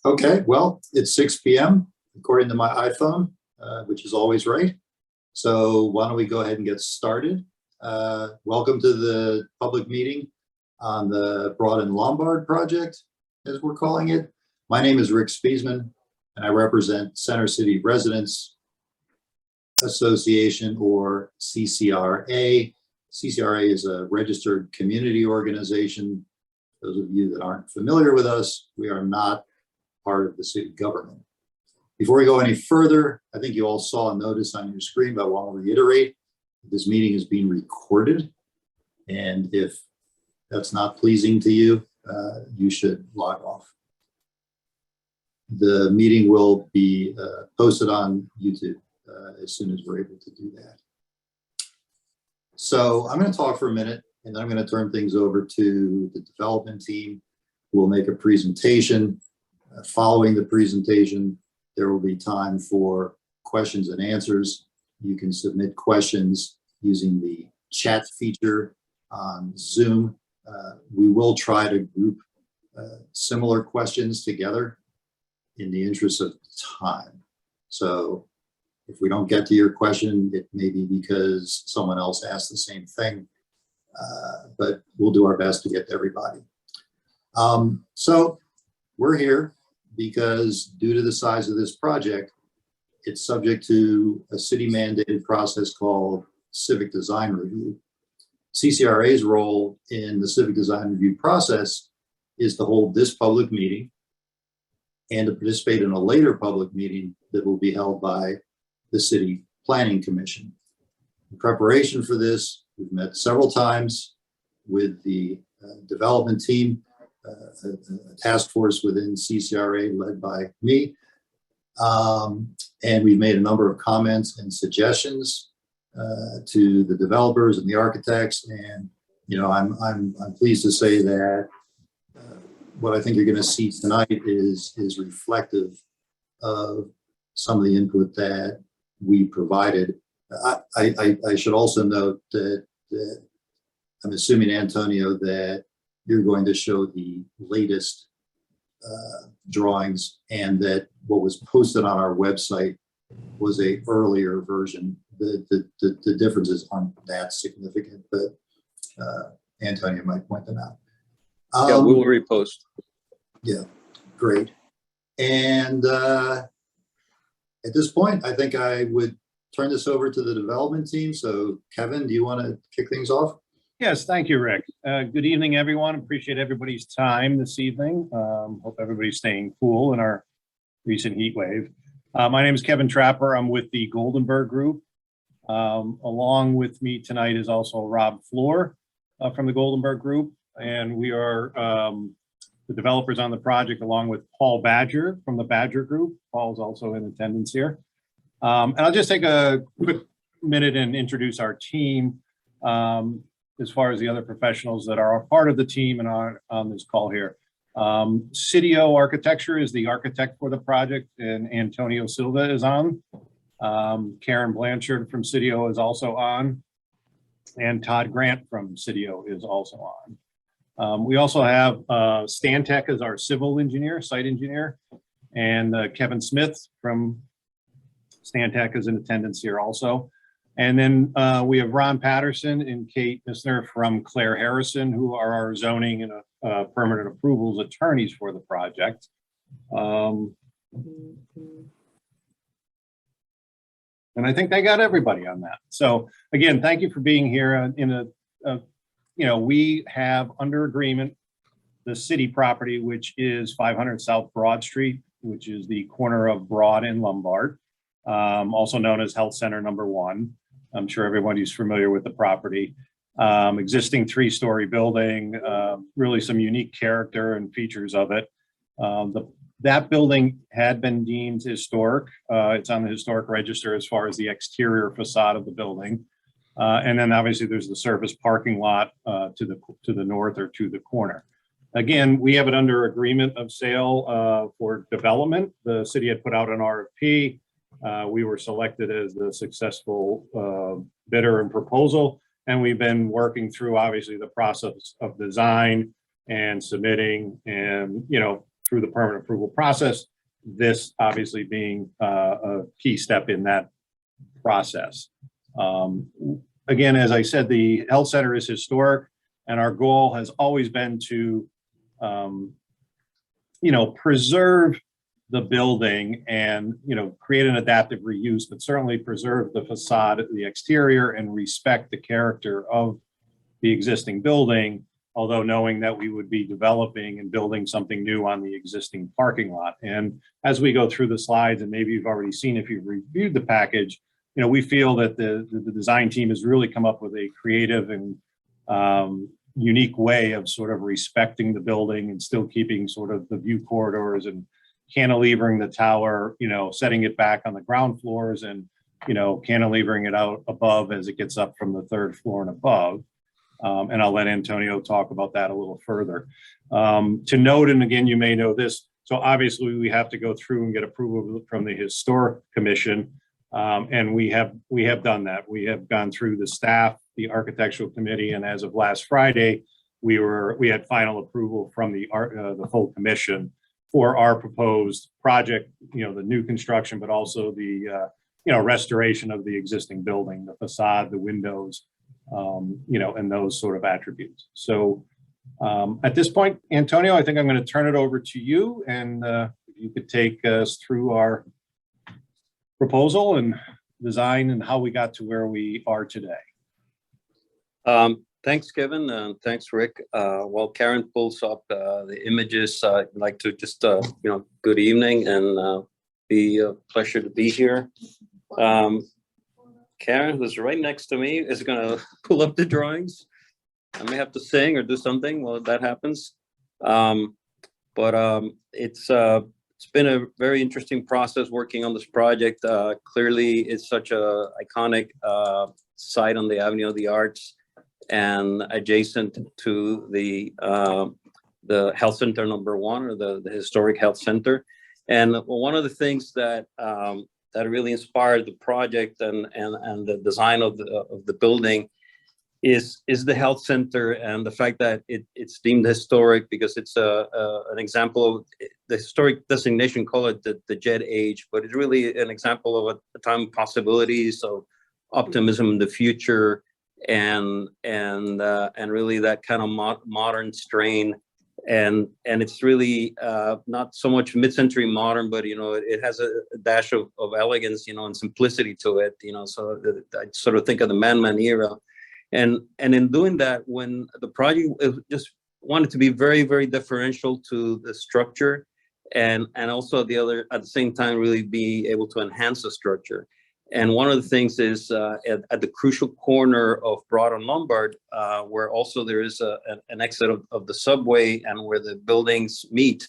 Okay, well, it's 6 p.m. according to my iPhone, which is always right. So why don't we go ahead and get started? Welcome to the public meeting on the Broad and Lombard project, as we're calling it. My name is Rick Spiesman, and I represent Center City Residents Association, or CCRA. CCRA is a registered community organization. Those of you that aren't familiar with us, we are not part of the city government. Before we go any further, I think you all saw a notice on your screen, but I want to reiterate, this meeting is being recorded. And if that's not pleasing to you, you should log off. The meeting will be posted on YouTube as soon as we're able to do that. So I'm going to talk for a minute, and then I'm going to turn things over to the development team, who will make a presentation. Following the presentation, there will be time for questions and answers. You can submit questions using the chat feature on Zoom. We will try to group similar questions together in the interest of time. So if we don't get to your question, it may be because someone else asked the same thing, but we'll do our best to get to everybody. So we're here because due to the size of this project, it's subject to a city mandated process called Civic Design Review. CCRA's role in the Civic Design Review process is to hold this public meeting and to participate in a later public meeting that will be held by the City Planning Commission. In preparation for this, we've met several times with the development team, a task force within CCRA led by me. And we've made a number of comments and suggestions to the developers and the architects. And, you know, I'm pleased to say that what I think you're going to see tonight is reflective of some of the input that we provided. I should also note that I'm assuming, Antonio, that you're going to show the latest drawings, and that what was posted on our website was a earlier version. The differences aren't that significant, but Antonio might point them out. Yeah, we will repost. Yeah, great. And at this point, I think I would turn this over to the development team. So Kevin, do you want to kick things off? Yes, thank you, Rick. Good evening, everyone. Appreciate everybody's time this evening. Hope everybody's staying cool in our recent heat wave. My name is Kevin Trapper. I'm with the Goldenberg Group. Along with me tonight is also Rob Floor from the Goldenberg Group. And we are the developers on the project, along with Paul Badger from the Badger Group. Paul's also in attendance here. And I'll just take a quick minute and introduce our team. As far as the other professionals that are a part of the team and are on this call here. CDO Architecture is the architect for the project, and Antonio Silva is on. Karen Blanchard from CDO is also on, and Todd Grant from CDO is also on. We also have Stantec as our civil engineer, site engineer, and Kevin Smith from Stantec is in attendance here also. And then we have Ron Patterson and Kate Missner from Claire Harrison, who are our zoning and permanent approvals attorneys for the project. And I think I got everybody on that. So again, thank you for being here. You know, we have under agreement the city property, which is 500 South Broad Street, which is the corner of Broad and Lombard, also known as Health Center Number 1. I'm sure everybody's familiar with the property. Existing 3-story building, really some unique character and features of it. That building had been deemed historic. It's on the historic register as far as the exterior facade of the building. And then obviously there's the surface parking lot to the north or to the corner. Again, we have it under agreement of sale for development. The city had put out an RFP. We were selected as the successful bidder and proposal, and we've been working through obviously the process of design and submitting and, you know, through the permit approval process, this obviously being a key step in that process. Again, as I said, the health center is historic, and our goal has always been to, preserve the building and, create an adaptive reuse, but certainly preserve the facade, the exterior, and respect the character of the existing building, although knowing that we would be developing and building something new on the existing parking lot. And as we go through the slides, and maybe you've already seen if you've reviewed the package, we feel that the design team has really come up with a creative and unique way of sort of respecting the building and still keeping sort of the view corridors and cantilevering the tower, setting it back on the ground floors and, cantilevering it out above as it gets up from the third floor and above. And I'll let Antonio talk about that a little further. To note, and again, you may know this, so obviously we have to go through and get approval from the Historic Commission. And we have done that. We have gone through the staff, the Architectural Committee, and as of last Friday, we had final approval from the full commission for our proposed project, the new construction, but also the restoration of the existing building, the facade, the windows, and those sort of attributes. So at this point, Antonio, I think I'm going to turn it over to you, and if you could take us through our proposal and design and how we got to where we are today. Thanks, Kevin, and thanks, Rick. While Karen pulls up the images, I'd like to just, good evening, and be a pleasure to be here. Karen, who's right next to me, is going to pull up the drawings. I may have to sing or do something while that happens. But it's been a very interesting process working on this project. Clearly, it's such a iconic site on the Avenue of the Arts and adjacent to the health center number one, or the historic health center. And one of the things that really inspired the project and the design of the building is the health center, and the fact that it's deemed historic because it's an example of the historic designation, call it the Jet Age, but it's really an example of a time of possibilities, of optimism in the future, and really that kind of modern strain. And it's really not so much mid-century modern, but it has a dash of elegance, and simplicity to it. So I sort of think of the Man era. And in doing that, when the project just wanted to be very, very differential to the structure, and also at the same time really be able to enhance the structure. And one of the things is at the crucial corner of Broad and Lombard, where also there is an exit of the subway and where the buildings meet,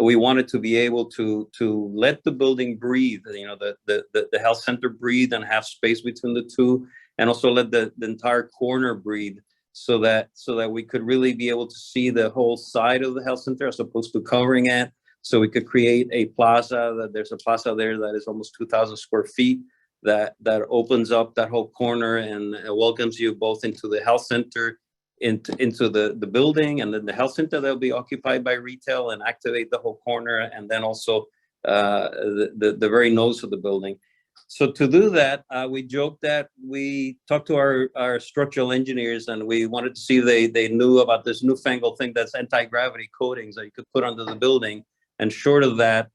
we wanted to be able to let the building breathe, the health center breathe and have space between the two, and also let the entire corner breathe, so that we could really be able to see the whole side of the health center as opposed to covering it. So we could create a plaza. There's a plaza there that is almost 2,000 square feet that opens up that whole corner and welcomes you both into the health center, into the building, and then the health center that will be occupied by retail and activate the whole corner, and then also the very nose of the building. So to do that, we joked that we talked to our structural engineers, and we wanted to see if they knew about this newfangled thing that's anti-gravity coatings that you could put under the building. And short of that,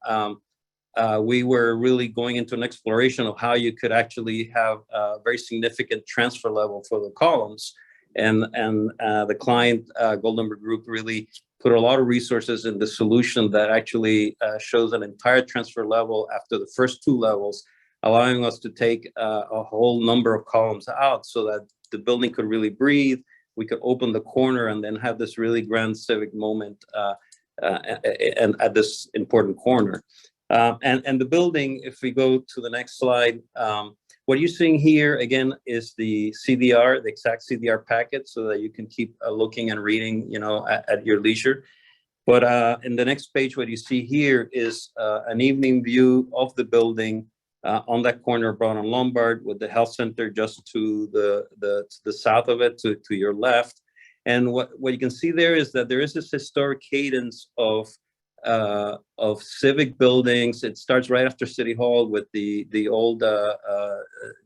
we were really going into an exploration of how you could actually have a very significant transfer level for the columns. And the client, Goldenberg Group, really put a lot of resources in the solution that actually shows an entire transfer level after the first two levels, allowing us to take a whole number of columns out so that the building could really breathe. We could open the corner and then have this really grand civic moment and at this important corner. And the building, if we go to the next slide, what you're seeing here again is the CDR, the exact CDR packet, so that you can keep looking and reading, at your leisure. But in the next page, what you see here is an evening view of the building on that corner of Broad and Lombard, with the health center just to the south of it, to your left. And what you can see there is that there is this historic cadence of of Civic buildings. It starts right after City Hall with the old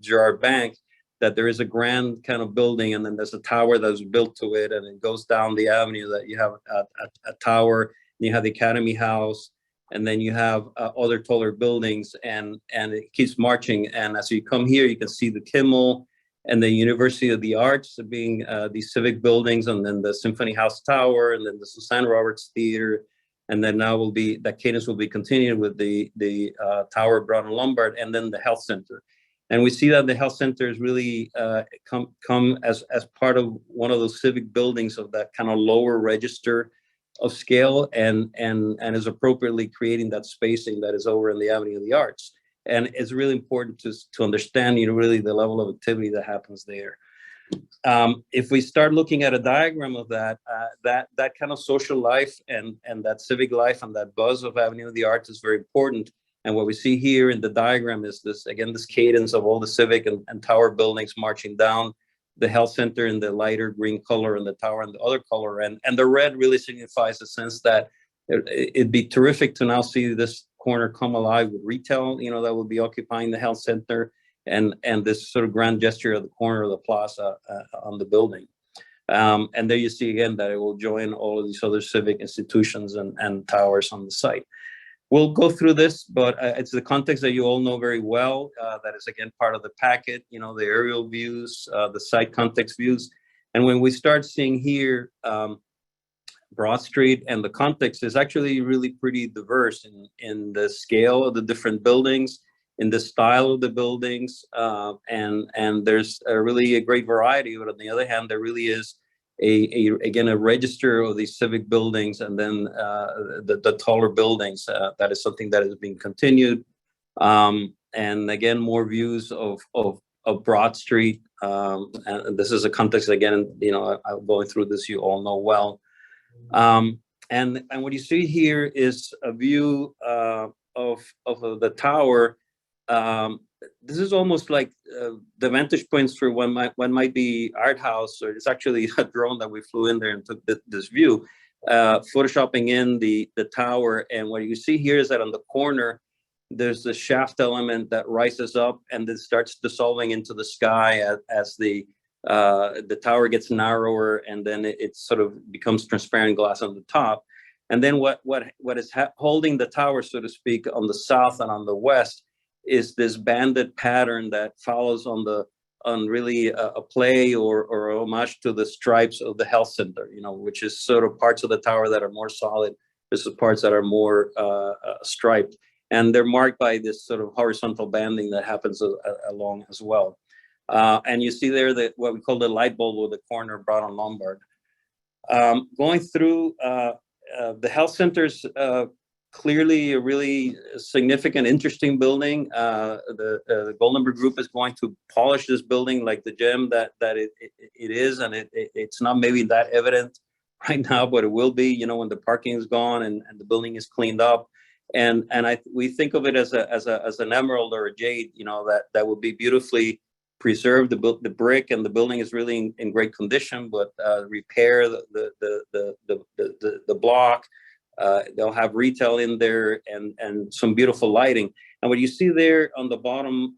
Girard Bank, that there is a grand kind of building, and then there's a tower that was built to it, and it goes down the avenue that you have a tower, and you have the Academy House, and then you have other taller buildings, and it keeps marching. And as you come here, you can see the Kimmel and the University of the Arts being these Civic buildings, and then the Symphony House Tower, and then the Susanna Roberts Theater, and then now that cadence will be continued with the Tower, Broad and Lombard, and then the Health Center. And we see that the Health Center is really come as part of one of those Civic buildings of that kind of lower register of scale, and is appropriately creating that spacing that is over in the Avenue of the Arts. And it's really important to understand, really the level of activity that happens there. If we start looking at a diagram of that kind of social life and that civic life and that buzz of Avenue of the Arts is very important. And what we see here in the diagram is this cadence of all the Civic and Tower buildings marching down, the Health Center in the lighter green color, and the Tower in the other color. And the red really signifies the sense that it'd be terrific to now see this corner come alive with retail, that will be occupying the Health Center, and this sort of grand gesture of the corner of the plaza on the building. And there you see again that it will join all of these other civic institutions and towers on the site. We'll go through this, but it's the context that you all know very well. That is, again, part of the packet, the aerial views, the site context views. And when we start seeing here, Broad Street, and the context is actually really pretty diverse in the scale of the different buildings, in the style of the buildings, and there's really a great variety. But on the other hand, there really is again a register of these civic buildings, and then the taller buildings. That is something that is being continued, and again more views of Broad Street. And this is a context again. I'm going through this. You all know well. And what you see here is a view of the tower. This is almost like the vantage points for one might be Art House, or it's actually a drone that we flew in there and took this view, photoshopping in the tower. And what you see here is that on the corner, there's the shaft element that rises up and then starts dissolving into the sky as the tower gets narrower, and then it sort of becomes transparent glass on the top. And then what is holding the tower, so to speak, on the south and on the west is this banded pattern that follows on really a play or homage to the stripes of the Health Center, which is sort of parts of the tower that are more solid versus parts that are more striped. And they're marked by this sort of horizontal banding that happens along as well. And you see there what we call the light bulb with the corner Broad and Lombard. Going through the Health Center's clearly a really significant, interesting building. The Goldenberg Group is going to polish this building like the gem that it is, and it's not maybe that evident right now, but it will be, when the parking is gone and the building is cleaned up. And we think of it as an emerald or a jade, that will be beautifully preserved. The brick and the building is really in great condition, but repair the block. They'll have retail in there and some beautiful lighting. And what you see there on the bottom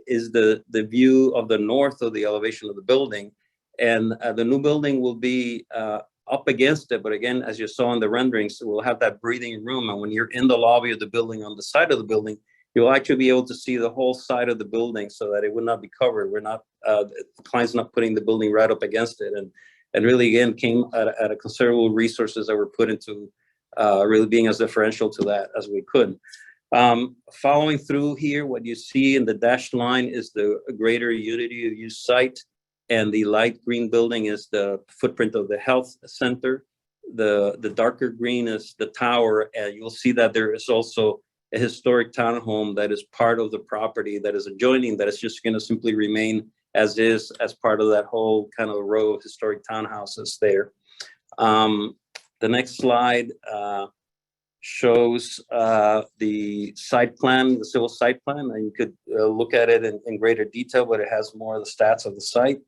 is the view of the north of the elevation of the building. And the new building will be up against it. But again, as you saw in the renderings, we'll have that breathing room. And when you're in the lobby of the building, on the side of the building, you'll actually be able to see the whole side of the building so that it would not be covered. The client's not putting the building right up against it. And really, again, came at a considerable resources that were put into really being as differential to that as we could. Following through here, what you see in the dashed line is the greater unity of use site, and the light green building is the footprint of the Health Center. The darker green is the tower, and you'll see that there is also a historic townhome that is part of the property that is adjoining, that is just going to simply remain as is, as part of that whole kind of row of historic townhouses there. The next slide shows the site plan, the civil site plan, and you could look at it in greater detail, but it has more of the stats of the site.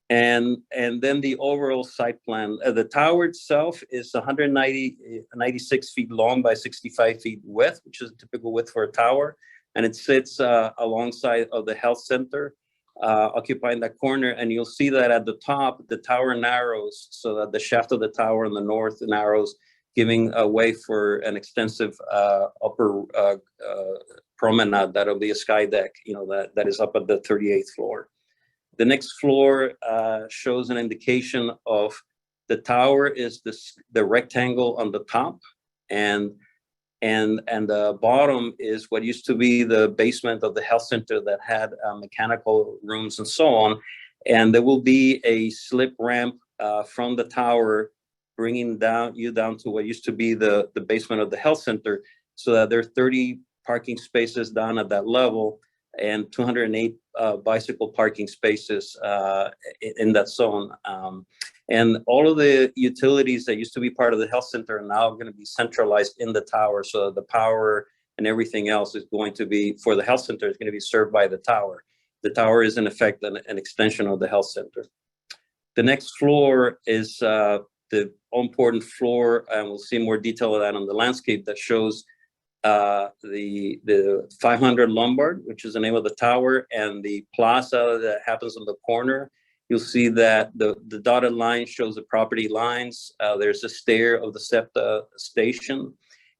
And then the overall site plan. The tower itself is 96 feet long by 65 feet width, which is a typical width for a tower. And it sits alongside of the health center, occupying that corner. And you'll see that at the top, the tower narrows so that the shaft of the tower in the north narrows, giving a way for an extensive upper promenade that'll be a sky deck, that is up at the 38th floor. The next floor shows an indication of the tower is the rectangle on the top, and the bottom is what used to be the basement of the health center that had mechanical rooms and so on. And there will be a slip ramp from the tower, bringing you down to what used to be the basement of the health center, so that there are 30 parking spaces down at that level and 208 bicycle parking spaces in that zone. And all of the utilities that used to be part of the health center are now going to be centralized in the tower. So the power and everything else is going to be, for the health center, is going to be served by the tower. The tower is in effect an extension of the health center. The next floor is the all-important floor, and we'll see more detail of that on the landscape that shows the 500 Lombard, which is the name of the tower, and the plaza that happens on the corner. You'll see that the dotted line shows the property lines. There's a stair of the SEPTA station.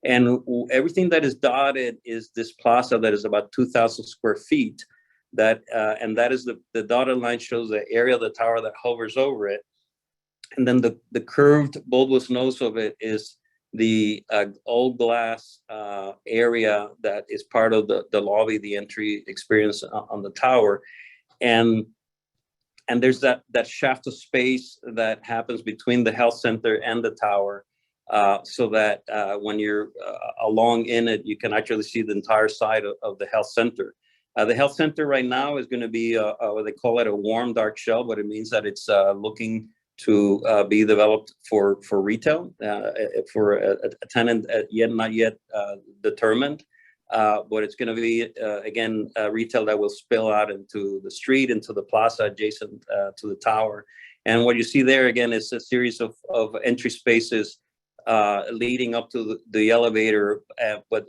And everything that is dotted is this plaza that is about 2,000 square feet. And that is the dotted line shows the area of the tower that hovers over it. And then the curved bulbous nose of it is the all glass area that is part of the lobby, the entry experience on the tower. And there's that shaft of space that happens between the health center and the tower, so that when you're along in it, you can actually see the entire side of the health center. The health center right now is going to be what they call it a warm dark shell, but it means that it's looking to be developed for retail, for a tenant not yet determined. But it's going to be, again, retail that will spill out into the street, into the plaza adjacent to the tower. And what you see there, again, is a series of entry spaces leading up to the elevator. But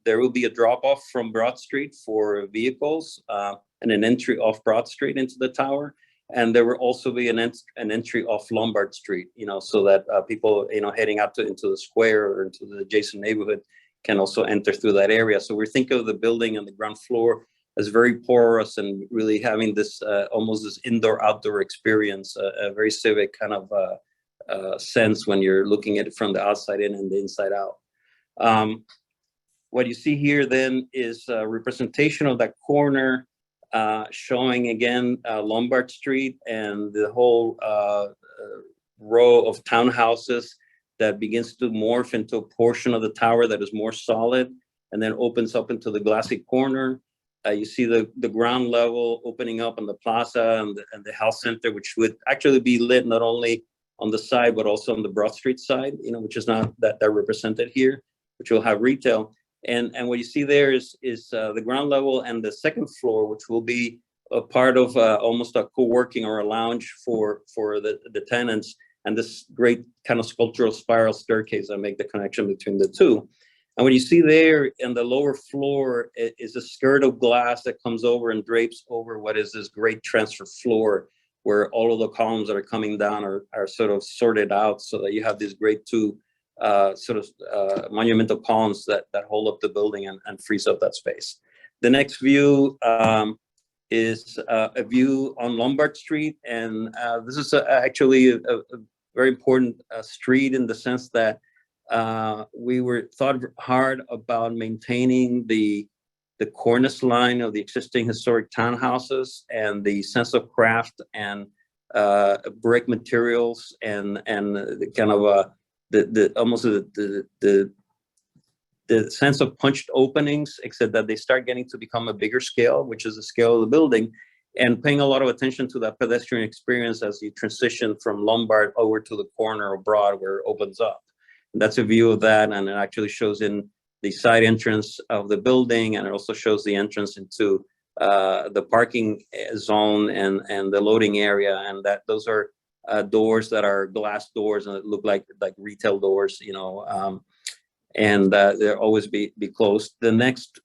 there will be a drop-off from Broad Street for vehicles and an entry off Broad Street into the tower. And there will also be an entry off Lombard Street, so that people, heading out into the square or into the adjacent neighborhood can also enter through that area. So we think of the building on the ground floor as very porous and really having this almost this indoor-outdoor experience, a very civic kind of sense when you're looking at it from the outside in and the inside out. What you see here then is a representation of that corner, showing again Lombard Street and the whole row of townhouses that begins to morph into a portion of the tower that is more solid and then opens up into the glassy corner. You see the ground level opening up on the plaza and the health center, which would actually be lit not only on the side, but also on the Broad Street side, which is not that represented here, which will have retail. And what you see there is the ground level and the second floor, which will be a part of almost a co-working or a lounge for the tenants, and this great kind of sculptural spiral staircase that make the connection between the two. And what you see there in the lower floor is a skirt of glass that comes over and drapes over what is this great transfer floor, where all of the columns that are coming down are sort of sorted out, so that you have these great two monumental columns that hold up the building and frees up that space. The next view is a view on Lombard Street, and this is actually a very important street in the sense that we thought hard about maintaining the cornice line of the existing historic townhouses and the sense of craft and brick materials and the kind of almost the sense of punched openings, except that they start getting to become a bigger scale, which is the scale of the building, and paying a lot of attention to that pedestrian experience as you transition from Lombard over to the corner of Broad where it opens up. And that's a view of that, and it actually shows in the side entrance of the building, and it also shows the entrance into the parking zone and the loading area, and that those are doors that are glass doors and it look like retail doors, and they'll always be closed. The next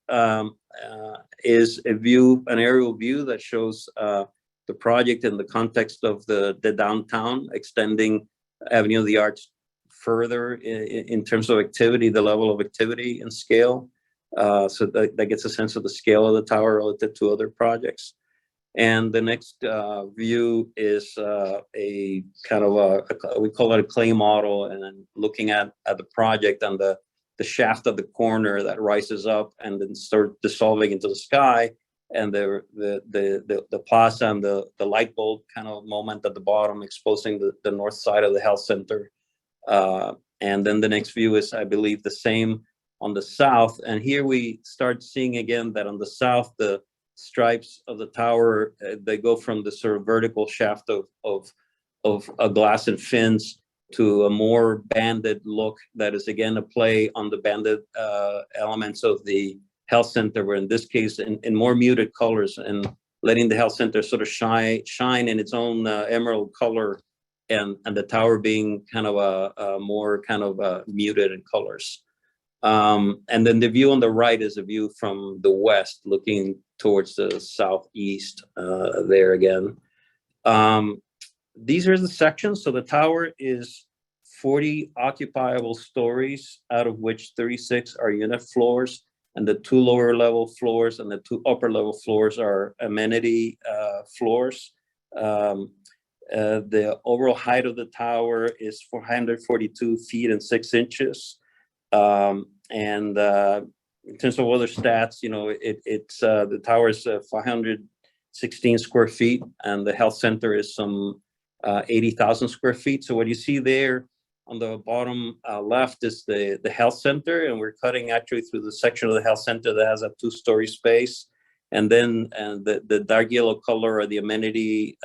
is an aerial view that shows the project in the context of the downtown, extending Avenue of the Arts further in terms of activity, the level of activity and scale. So that gets a sense of the scale of the tower relative to other projects. And the next view is a kind of we call it a clay model, and then looking at the project and the shaft of the corner that rises up and then start dissolving into the sky, and the plaza and the light bulb kind of moment at the bottom exposing the north side of the health center. And then the next view is, I believe, the same on the south. And here we start seeing again that on the south, the stripes of the tower, they go from the sort of vertical shaft of a glass and fins to a more banded look that is again a play on the banded elements of the health center, where in this case in more muted colors, and letting the health center sort of shine in its own emerald color, and the tower being kind of a more kind of muted in colors. And then the view on the right is a view from the west looking towards the southeast there again. These are the sections. So the tower is 40 occupiable stories, out of which 36 are unit floors, and the 2 lower level floors and the 2 upper level floors are amenity floors. The overall height of the tower is 442 feet and 6 inches. And in terms of other stats, it's the tower is 516 square feet, and the health center is some 80,000 square feet. So what you see there on the bottom left is the health center, and we're cutting actually through the section of the health center that has a 2-story space. And then the dark yellow color are the amenity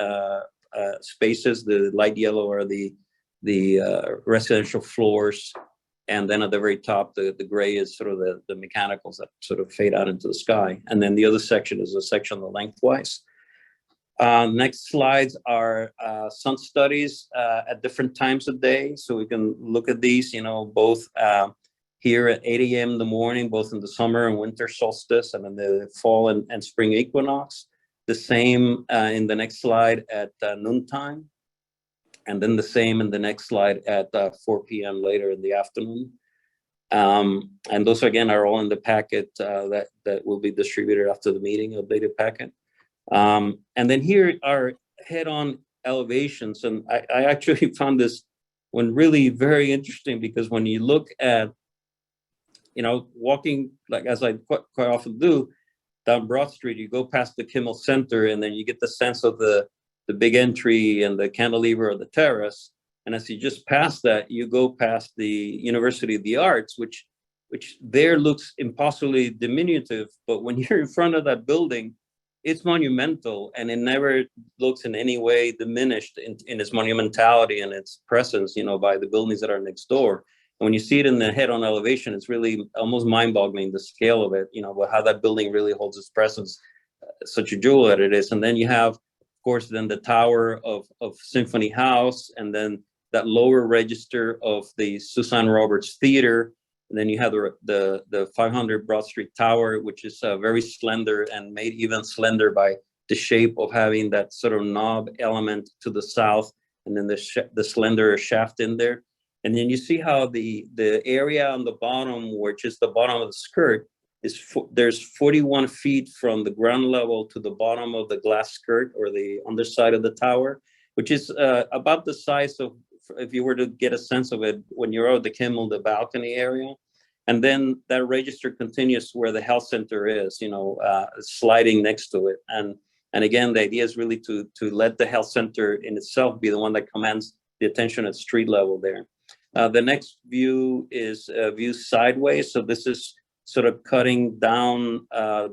spaces. The light yellow are the residential floors. And then at the very top, the gray is sort of the mechanicals that sort of fade out into the sky. And then the other section is a section on the lengthwise. Next slides are sun studies at different times of day. So we can look at these, both here at 8 a.m. in the morning, both in the summer and winter solstice, and in the fall and spring equinox. The same in the next slide at noontime. And then the same in the next slide at 4 p.m. later in the afternoon. And those, again, are all in the packet that will be distributed after the meeting, a updated packet. And then here are head-on elevations. And I actually found this one really very interesting, because when you look at, walking, like as I quite often do, down Broad Street, you go past the Kimmel Center, and then you get the sense of the big entry and the cantilever of the terrace. And as you just pass that, you go past the University of the Arts, which there looks impossibly diminutive. But when you're in front of that building, it's monumental, and it never looks in any way diminished in its monumentality and its presence, by the buildings that are next door. And when you see it in the head-on elevation, it's really almost mind-boggling, the scale of it, how that building really holds its presence, such a jewel that it is. And then you have, of course, then the tower of Symphony House, and then that lower register of the Suzanne Roberts Theater. And then you have the 500 Broad Street Tower, which is very slender and made even slender by the shape of having that sort of knob element to the south, and then the slender shaft in there. And then you see how the area on the bottom, which is the bottom of the skirt, there's 41 feet from the ground level to the bottom of the glass skirt, or the underside of the tower, which is about the size of, if you were to get a sense of it, when you're out of the Kimmel, the balcony area. And then that register continues where the health center is, sliding next to it. And again, the idea is really to let the health center in itself be the one that commands the attention at street level there. The next view is view sideways. So this is sort of cutting down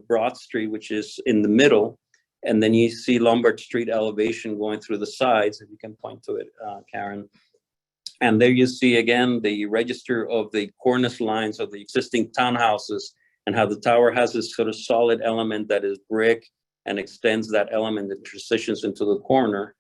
Broad Street, which is in the middle. And then you see Lombard Street elevation going through the sides, if you can point to it, Karen. And there you see, again, the register of the cornice lines of the existing townhouses, and how the tower has this sort of solid element that is brick and extends that element that transitions into the corner.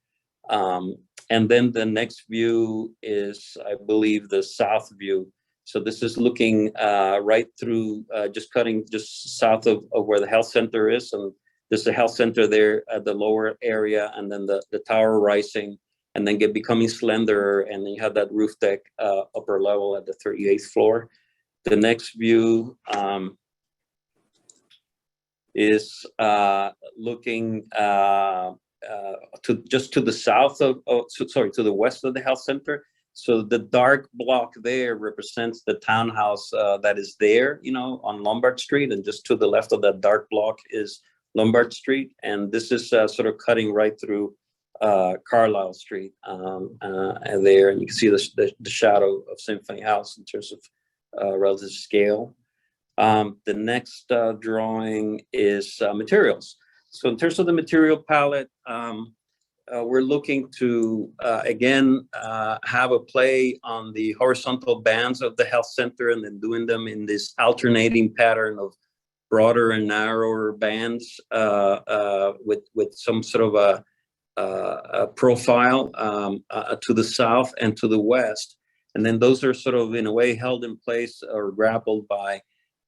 And then the next view is, I believe, the south view. So this is looking right through, just cutting just south of where the health center is. And there's a health center there at the lower area, and then the tower rising, and then becoming slender. And then you have that roof deck upper level at the 38th floor. The next view is looking to the south of, to the west of the health center. So the dark block there represents the townhouse that is there, on Lombard Street, and just to the left of that dark block is Lombard Street, and this is sort of cutting right through Carlisle Street and there, and you can see the shadow of Symphony House in terms of relative scale. The next drawing is materials. So in terms of the material palette, we're looking to, again, have a play on the horizontal bands of the health center, and then doing them in this alternating pattern of broader and narrower bands with some sort of a profile to the south and to the west. And then those are sort of, in a way, held in place or grappled by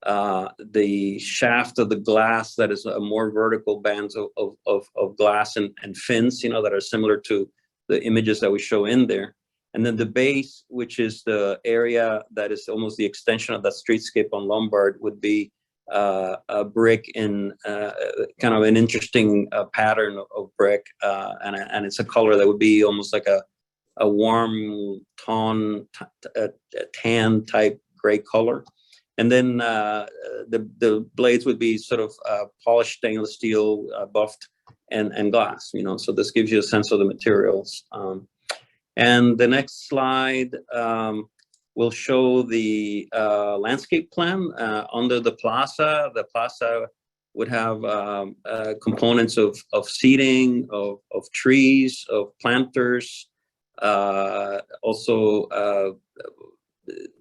the shaft of the glass that is a more vertical bands of glass and fins, that are similar to the images that we show in there. And then the base, which is the area that is almost the extension of that streetscape on Lombard, would be a brick in kind of an interesting pattern of brick, and it's a color that would be almost like a warm tan type gray color. And then the blades would be sort of polished stainless steel, buffed, and glass. So this gives you a sense of the materials. And the next slide will show the landscape plan under the plaza. The plaza would have components of seating, of trees, of planters, also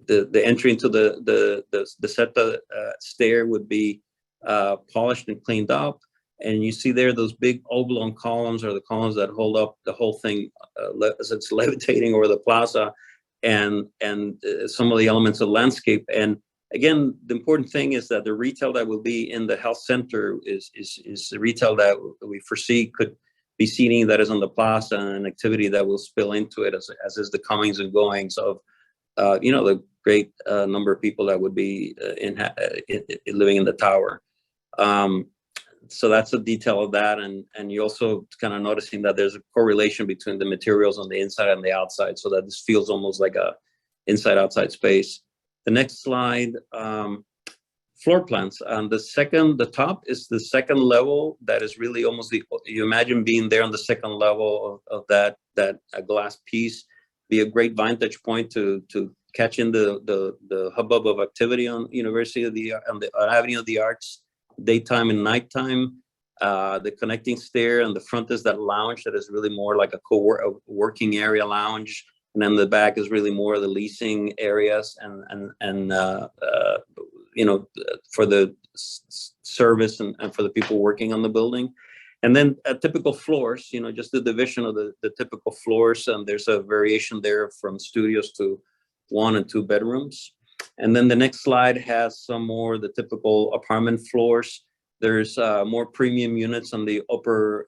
the entry into the Seta stair would be polished and cleaned up. And you see there those big oblong columns are the columns that hold up the whole thing as it's levitating over the plaza, and some of the elements of landscape. And again, the important thing is that the retail that will be in the health center is the retail that we foresee could be seating that is on the plaza, and activity that will spill into it as is the comings and goings of the great number of people that would be living in the tower. So that's a detail of that, and you also kind of noticing that there's a correlation between the materials on the inside and the outside, so that this feels almost like a inside-outside space. The next slide, floor plans. The top is the second level. That is really almost you imagine being there on the second level of that glass piece. Be a great vantage point to catch in the hubbub of activity on University of the Avenue of the Arts, daytime and nighttime. The connecting stair, and the front is that lounge that is really more like a working area lounge, and then the back is really more of the leasing areas and for the service and for the people working on the building. And then typical floors, just the division of the typical floors, and there's a variation there from studios to 1 and 2 bedrooms. And then the next slide has some more the typical apartment floors. There's more premium units on the upper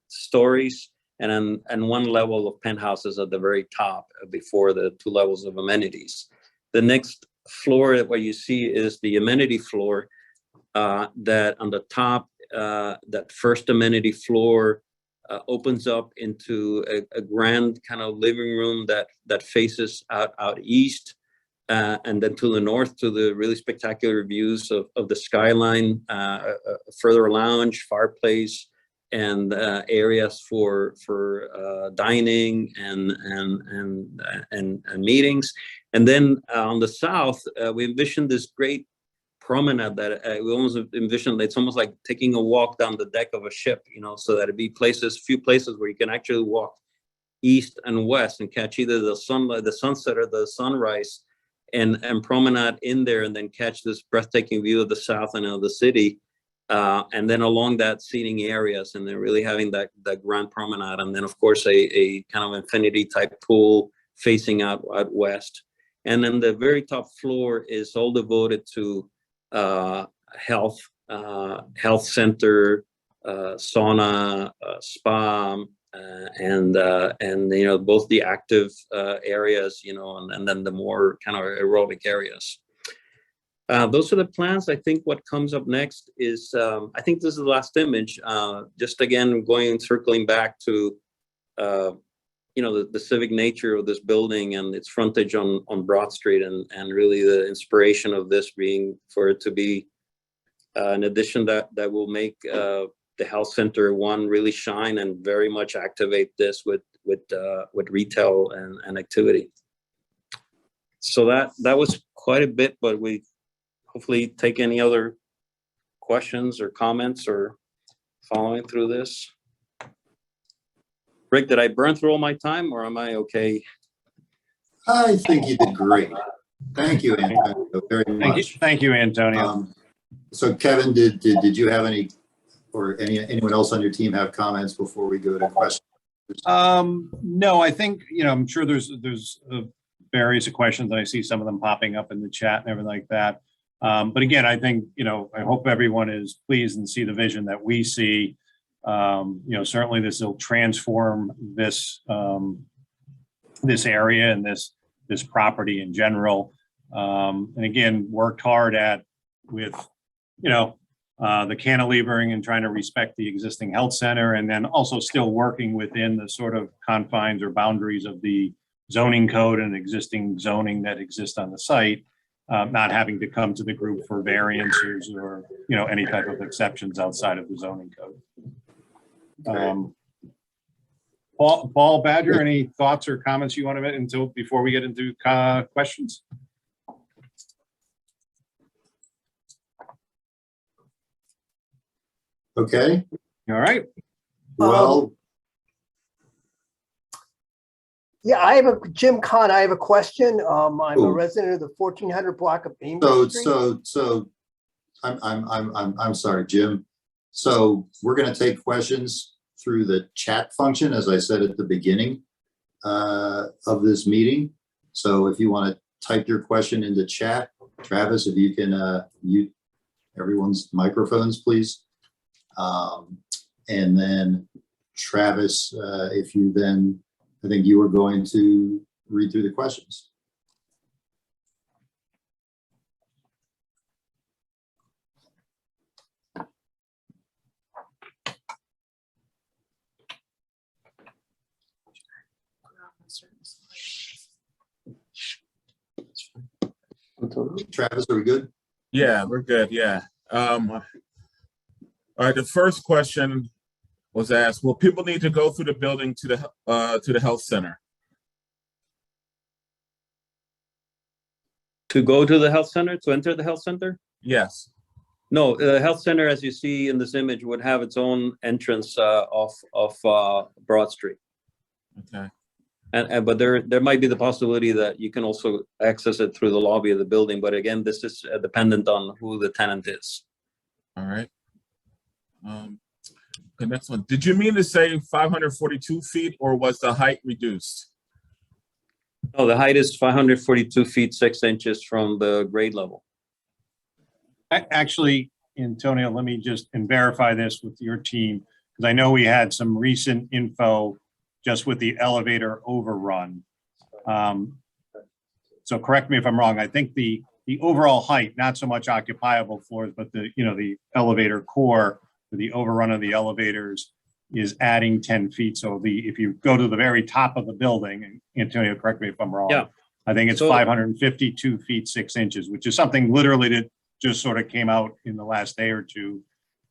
stories, and 1 level of penthouses at the very top before the 2 levels of amenities. The next floor that what you see is the amenity floor, that on the top, that first amenity floor opens up into a grand kind of living room that faces out east, and then to the north to the really spectacular views of the skyline, further lounge, fireplace, and areas for dining and meetings. And then on the south, we envisioned this great promenade that we almost envisioned. It's almost like taking a walk down the deck of a ship, so that it'd be few places where you can actually walk east and west and catch either the sunlight, the sunset, or the sunrise, and promenade in there, and then catch this breathtaking view of the south and of the city. And then along that seating areas, and then really having that grand promenade, and then of course a kind of infinity type pool facing out west. And then the very top floor is all devoted to health center, sauna, spa, and both the active areas, and then the more kind of aerobic areas. Those are the plans. I think what comes up next is, I think this is the last image, just again, circling back to, the civic nature of this building and its frontage on Broad Street, and really the inspiration of this being for it to be an addition that will make the health center really shine and very much activate this with retail and activity. So that was quite a bit, but we hopefully take any other questions or comments or following through this. Rick, did I burn through all my time, or am I okay? I think you did great. Thank you, Antonio, very much. Thank you, Antonio. So Kevin, did you have any, or anyone else on your team have comments before we go to questions? No, I think, I'm sure there's various questions. I see some of them popping up in the chat and everything like that. But again, I think, I hope everyone is pleased and see the vision that we see. Certainly this will transform this area and this property in general. And again, worked hard with the cantilevering and trying to respect the existing health center, and then also still working within the sort of confines or boundaries of the zoning code and existing zoning that exists on the site, not having to come to the group for variances or, any type of exceptions outside of the zoning code. Paul Badger, any thoughts or comments you want to make before we get into questions? Okay. All right. Well, yeah, Jim Kahn, I have a question. I'm a resident of the 1400 block of Bainbridge Street. So I'm sorry, Jim. So we're going to take questions through the chat function, as I said at the beginning of this meeting. So if you want to type your question into chat, Travis, if you can mute everyone's microphones, please. And then Travis, if you then, I think you were going to read through the questions. Travis, are we good? Yeah, we're good. Yeah. All right. The first question was asked: will people need to go through the building to the health center? To go to the health center, to enter the health center? Yes. No, the health center, as you see in this image, would have its own entrance off Broad Street. Okay. But there might be the possibility that you can also access it through the lobby of the building. But again, this is dependent on who the tenant is. All right. The next one. Did you mean to say 542 feet, or was the height reduced? No, the height is 542 feet 6 inches from the grade level. Actually, Antonio, let me just verify this with your team, because I know we had some recent info just with the elevator overrun. So correct me if I'm wrong. I think the overall height, not so much occupiable floors, but the elevator core, the overrun of the elevators is adding 10 feet. So if you go to the very top of the building, and Antonio, correct me if I'm wrong. Yeah. I think it's 552 feet 6 inches, which is something literally that just sort of came out in the last day or two.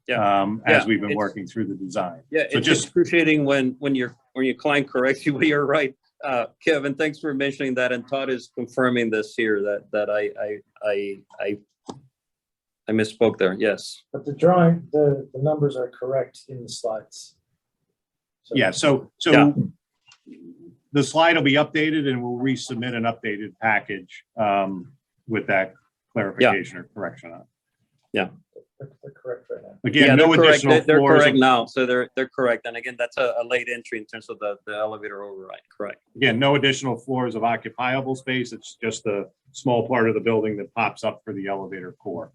As we've been working through the design. Yeah, so it's just appreciating when your client corrects you, but you're right. Kevin, thanks for mentioning that, and Todd is confirming this here that I misspoke there. Yes. But the drawing, the numbers are correct in the slides. So, yeah, so the slide will be updated, and we'll resubmit an updated package with that clarification or correction on it. Yeah. They're correct right now. Again, Yeah, no they're correct. additional They're floors. correct now. So they're correct. And again, that's a late entry in terms of the elevator override. Correct. Again, no additional floors of occupiable space. It's just a small part of the building that pops up for the elevator core.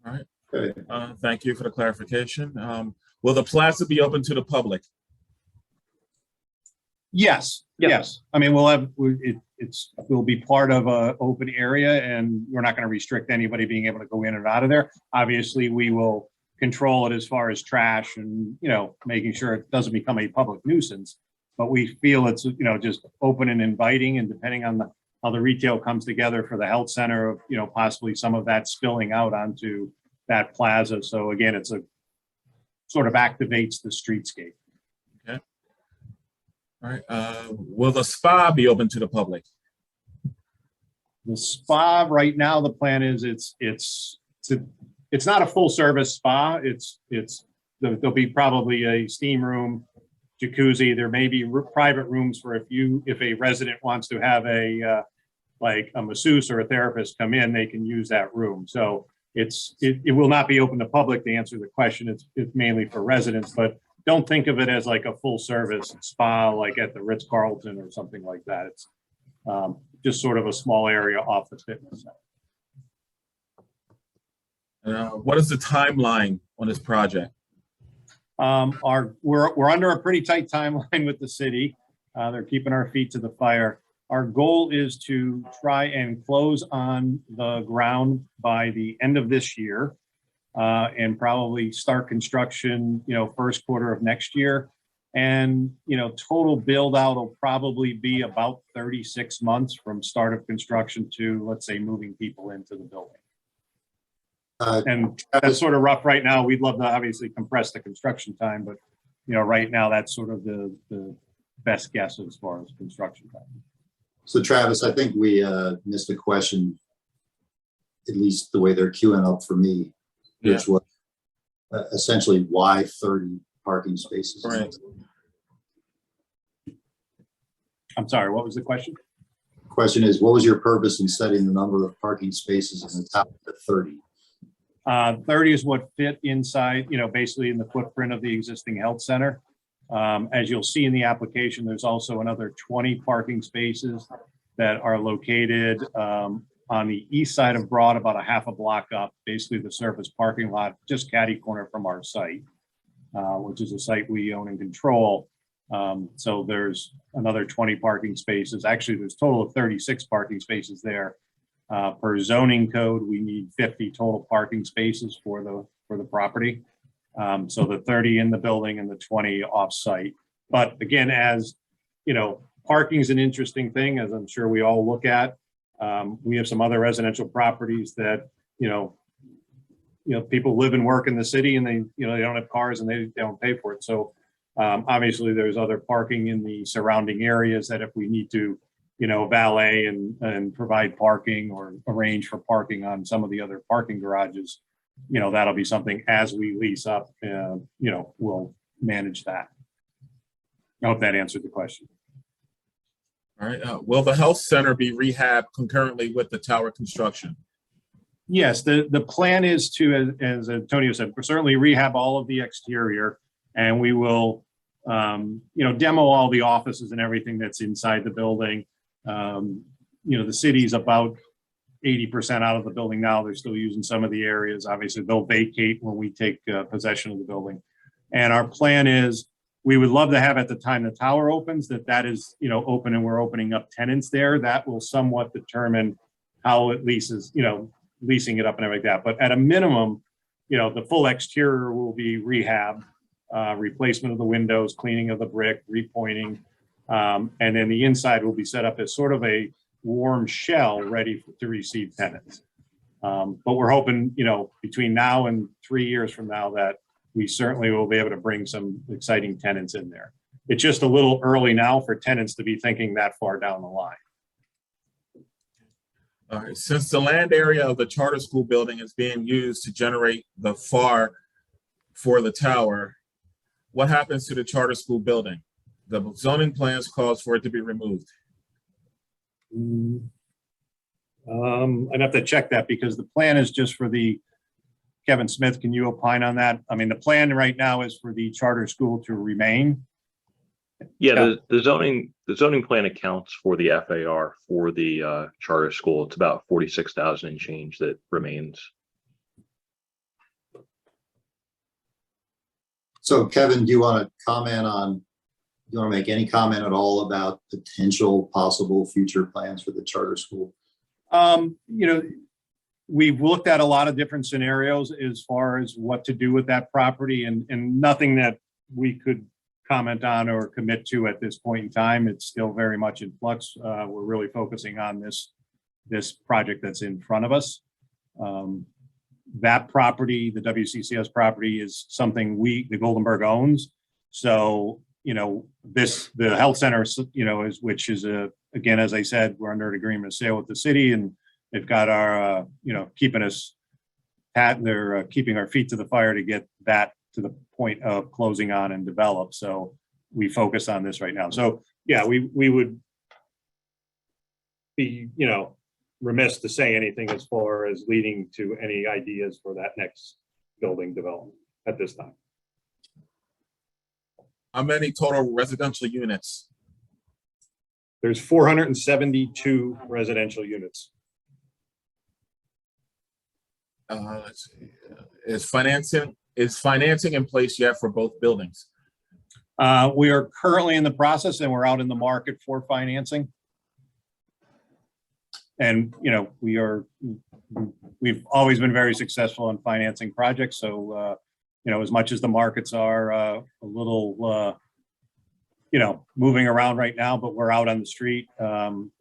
All right. Okay. Thank you for the clarification. Will the plaza be open to the public? Yes, Yeah. yes. I mean, we'll be part of a open area, and we're not going to restrict anybody being able to go in and out of there. Obviously, we will control it as far as trash and, making sure it doesn't become a public nuisance. But we feel it's, just open and inviting, and depending on how the retail comes together for the health center, of possibly some of that spilling out onto that plaza. So again, it's a sort of activates the streetscape. All right. Will the spa be open to the public? The spa right now, the plan is it's not a full service spa. There'll be probably a steam room, jacuzzi. There may be private rooms for if a resident wants to have like a masseuse or a therapist come in, they can use that room. So it will not be open to public. To answer the question, it's mainly for residents, but don't think of it as like a full service spa, like at the Ritz-Carlton or something like that. It's just sort of a small area off the fitness center. What is the timeline on this project? We're under a pretty tight timeline with the city. They're keeping our feet to the fire. Our goal is to try and close on the ground by the end of this year. And probably start construction, first quarter of next year. And, total build out will probably be about 36 months from start of construction to, let's say, moving people into the building. And that's sort of rough right now. We'd love to obviously compress the construction time, but, right now that's sort of the best guess as far as construction time. So Travis, I think we missed a question, at least the way they're queuing up for me. Which was essentially why 30 parking spaces? Right. I'm sorry, what was the question? Question is, what was your purpose in setting the number of parking spaces in the top to 30? 30 is what fit inside, basically in the footprint of the existing health center. As you'll see in the application, there's also another 20 parking spaces that are located on the east side of Broad, about a half a block up, basically the surface parking lot, just catty corner from our site, which is a site we own and control. So there's another 20 parking spaces. Actually, there's a total of 36 parking spaces there. Per zoning code, we need 50 total parking spaces for the property. So the 30 in the building and the 20 off-site. But again, as parking is an interesting thing, as I'm sure we all look at. We have some other residential properties that, people live and work in the city, and they don't have cars and they don't pay for it. So obviously there's other parking in the surrounding areas that if we need to, valet and provide parking or arrange for parking on some of the other parking garages, that'll be something as we lease up, we'll manage that. I hope that answered the question. All right. Will the health center be rehabbed concurrently with the tower construction? Yes, the plan is to, as Antonio said, certainly rehab all of the exterior, and we will, demo all the offices and everything that's inside the building. The city's about 80% out of the building now. They're still using some of the areas. Obviously, they'll vacate when we take possession of the building. And our plan is, we would love to have at the time the tower opens, that is, open and we're opening up tenants there. That will somewhat determine how it leases, leasing it up and everything like that. But at a minimum, the full exterior will be rehab, replacement of the windows, cleaning of the brick, repointing. And then the inside will be set up as sort of a warm shell ready to receive tenants. But we're hoping, between now and 3 years from now, that we certainly will be able to bring some exciting tenants in there. It's just a little early now for tenants to be thinking that far down the line. All right. Since the land area of the charter school building is being used to generate the FAR for the tower, what happens to the charter school building? The zoning plans calls for it to be removed. I'd have to check that, because the plan is just for the Kevin Smith, can you opine on that? I mean, the plan right now is for the charter school to remain. Yeah, the zoning plan accounts for the FAR for the charter school. It's about 46,000 and change that remains. So Kevin, do you want to make any comment at all about potential possible future plans for the charter school? We've looked at a lot of different scenarios as far as what to do with that property, and nothing that we could comment on or commit to at this point in time. It's still very much in flux. We're really focusing on this project that's in front of us. That property, the WCCS property, is something the Goldenberg owns. So, the health center, which is again, as I said, we're under an agreement of sale with the city, and they've got our, keeping our feet to the fire to get that to the point of closing on and develop. So we focus on this right now. So yeah, we would be, remiss to say anything as far as leading to any ideas for that next building development at this time. How many total residential units? There's 472 residential units. Let's see. Is financing in place yet for both buildings? We are currently in the process, and we're out in the market for financing. And, we've always been very successful in financing projects. So, as much as the markets are a little, moving around right now, but we're out on the street, to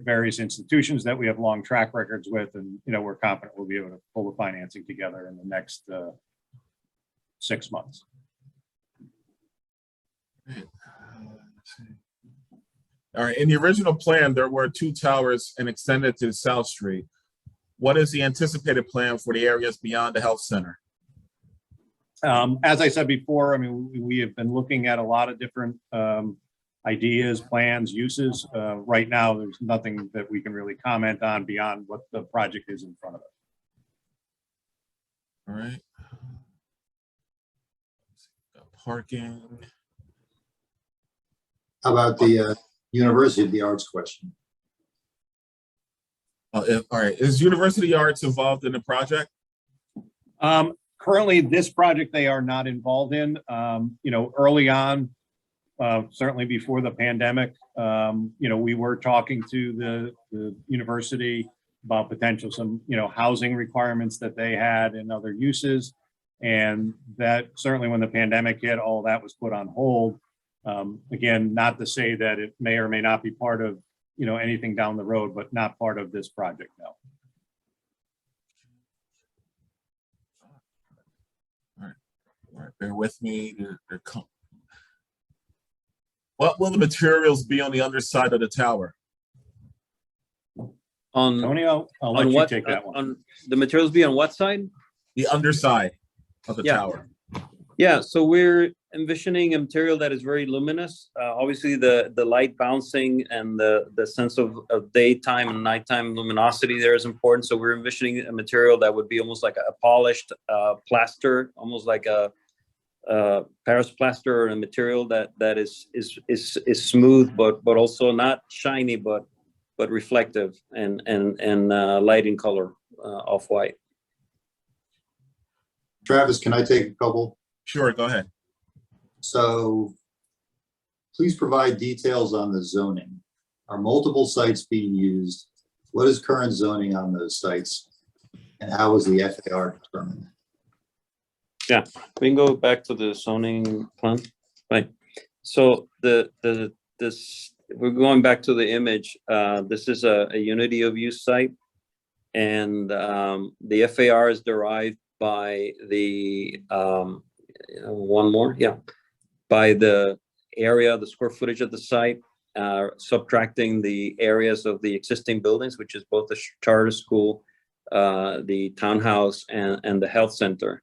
various institutions that we have long track records with, and, we're confident we'll be able to pull the financing together in the next 6 months. All right, in the original plan, there were 2 towers and extended to South Street. What is the anticipated plan for the areas beyond the health center? As I said before, we have been looking at a lot of different ideas, plans, uses. Right now, there's nothing that we can really comment on beyond what the project is in front of us. All right. Parking. How about the University of the Arts question? All right, is University Arts involved in the project? Currently, this project they are not involved in. Early on, certainly before the pandemic, we were talking to the university about potential some housing requirements that they had and other uses, and that certainly when the pandemic hit, all that was put on hold. Again, not to say that it may or may not be part of anything down the road, but not part of this project now. All right, bear with me. What will the materials be on the underside of the tower? Tony, I'll let you take that one. On the materials be on what side? The underside of the tower. Yeah, so we're envisioning a material that is very luminous. Obviously, the light bouncing and the sense of daytime and nighttime luminosity there is important. So we're envisioning a material that would be almost like a polished plaster, almost like a Paris plaster, or a material that is smooth, but also not shiny, but reflective and light in color, off white. Travis, can I take a couple? Sure, go ahead. So please provide details on the zoning. Are multiple sites being used? What is current zoning on those sites? And how is the FAR determined? Yeah, we can go back to the zoning plan. Right. So we're going back to the image. This is a unity of use site, and the FAR is derived by the by the area, the square footage of the site, subtracting the areas of the existing buildings, which is both the charter school, the townhouse, and the health center,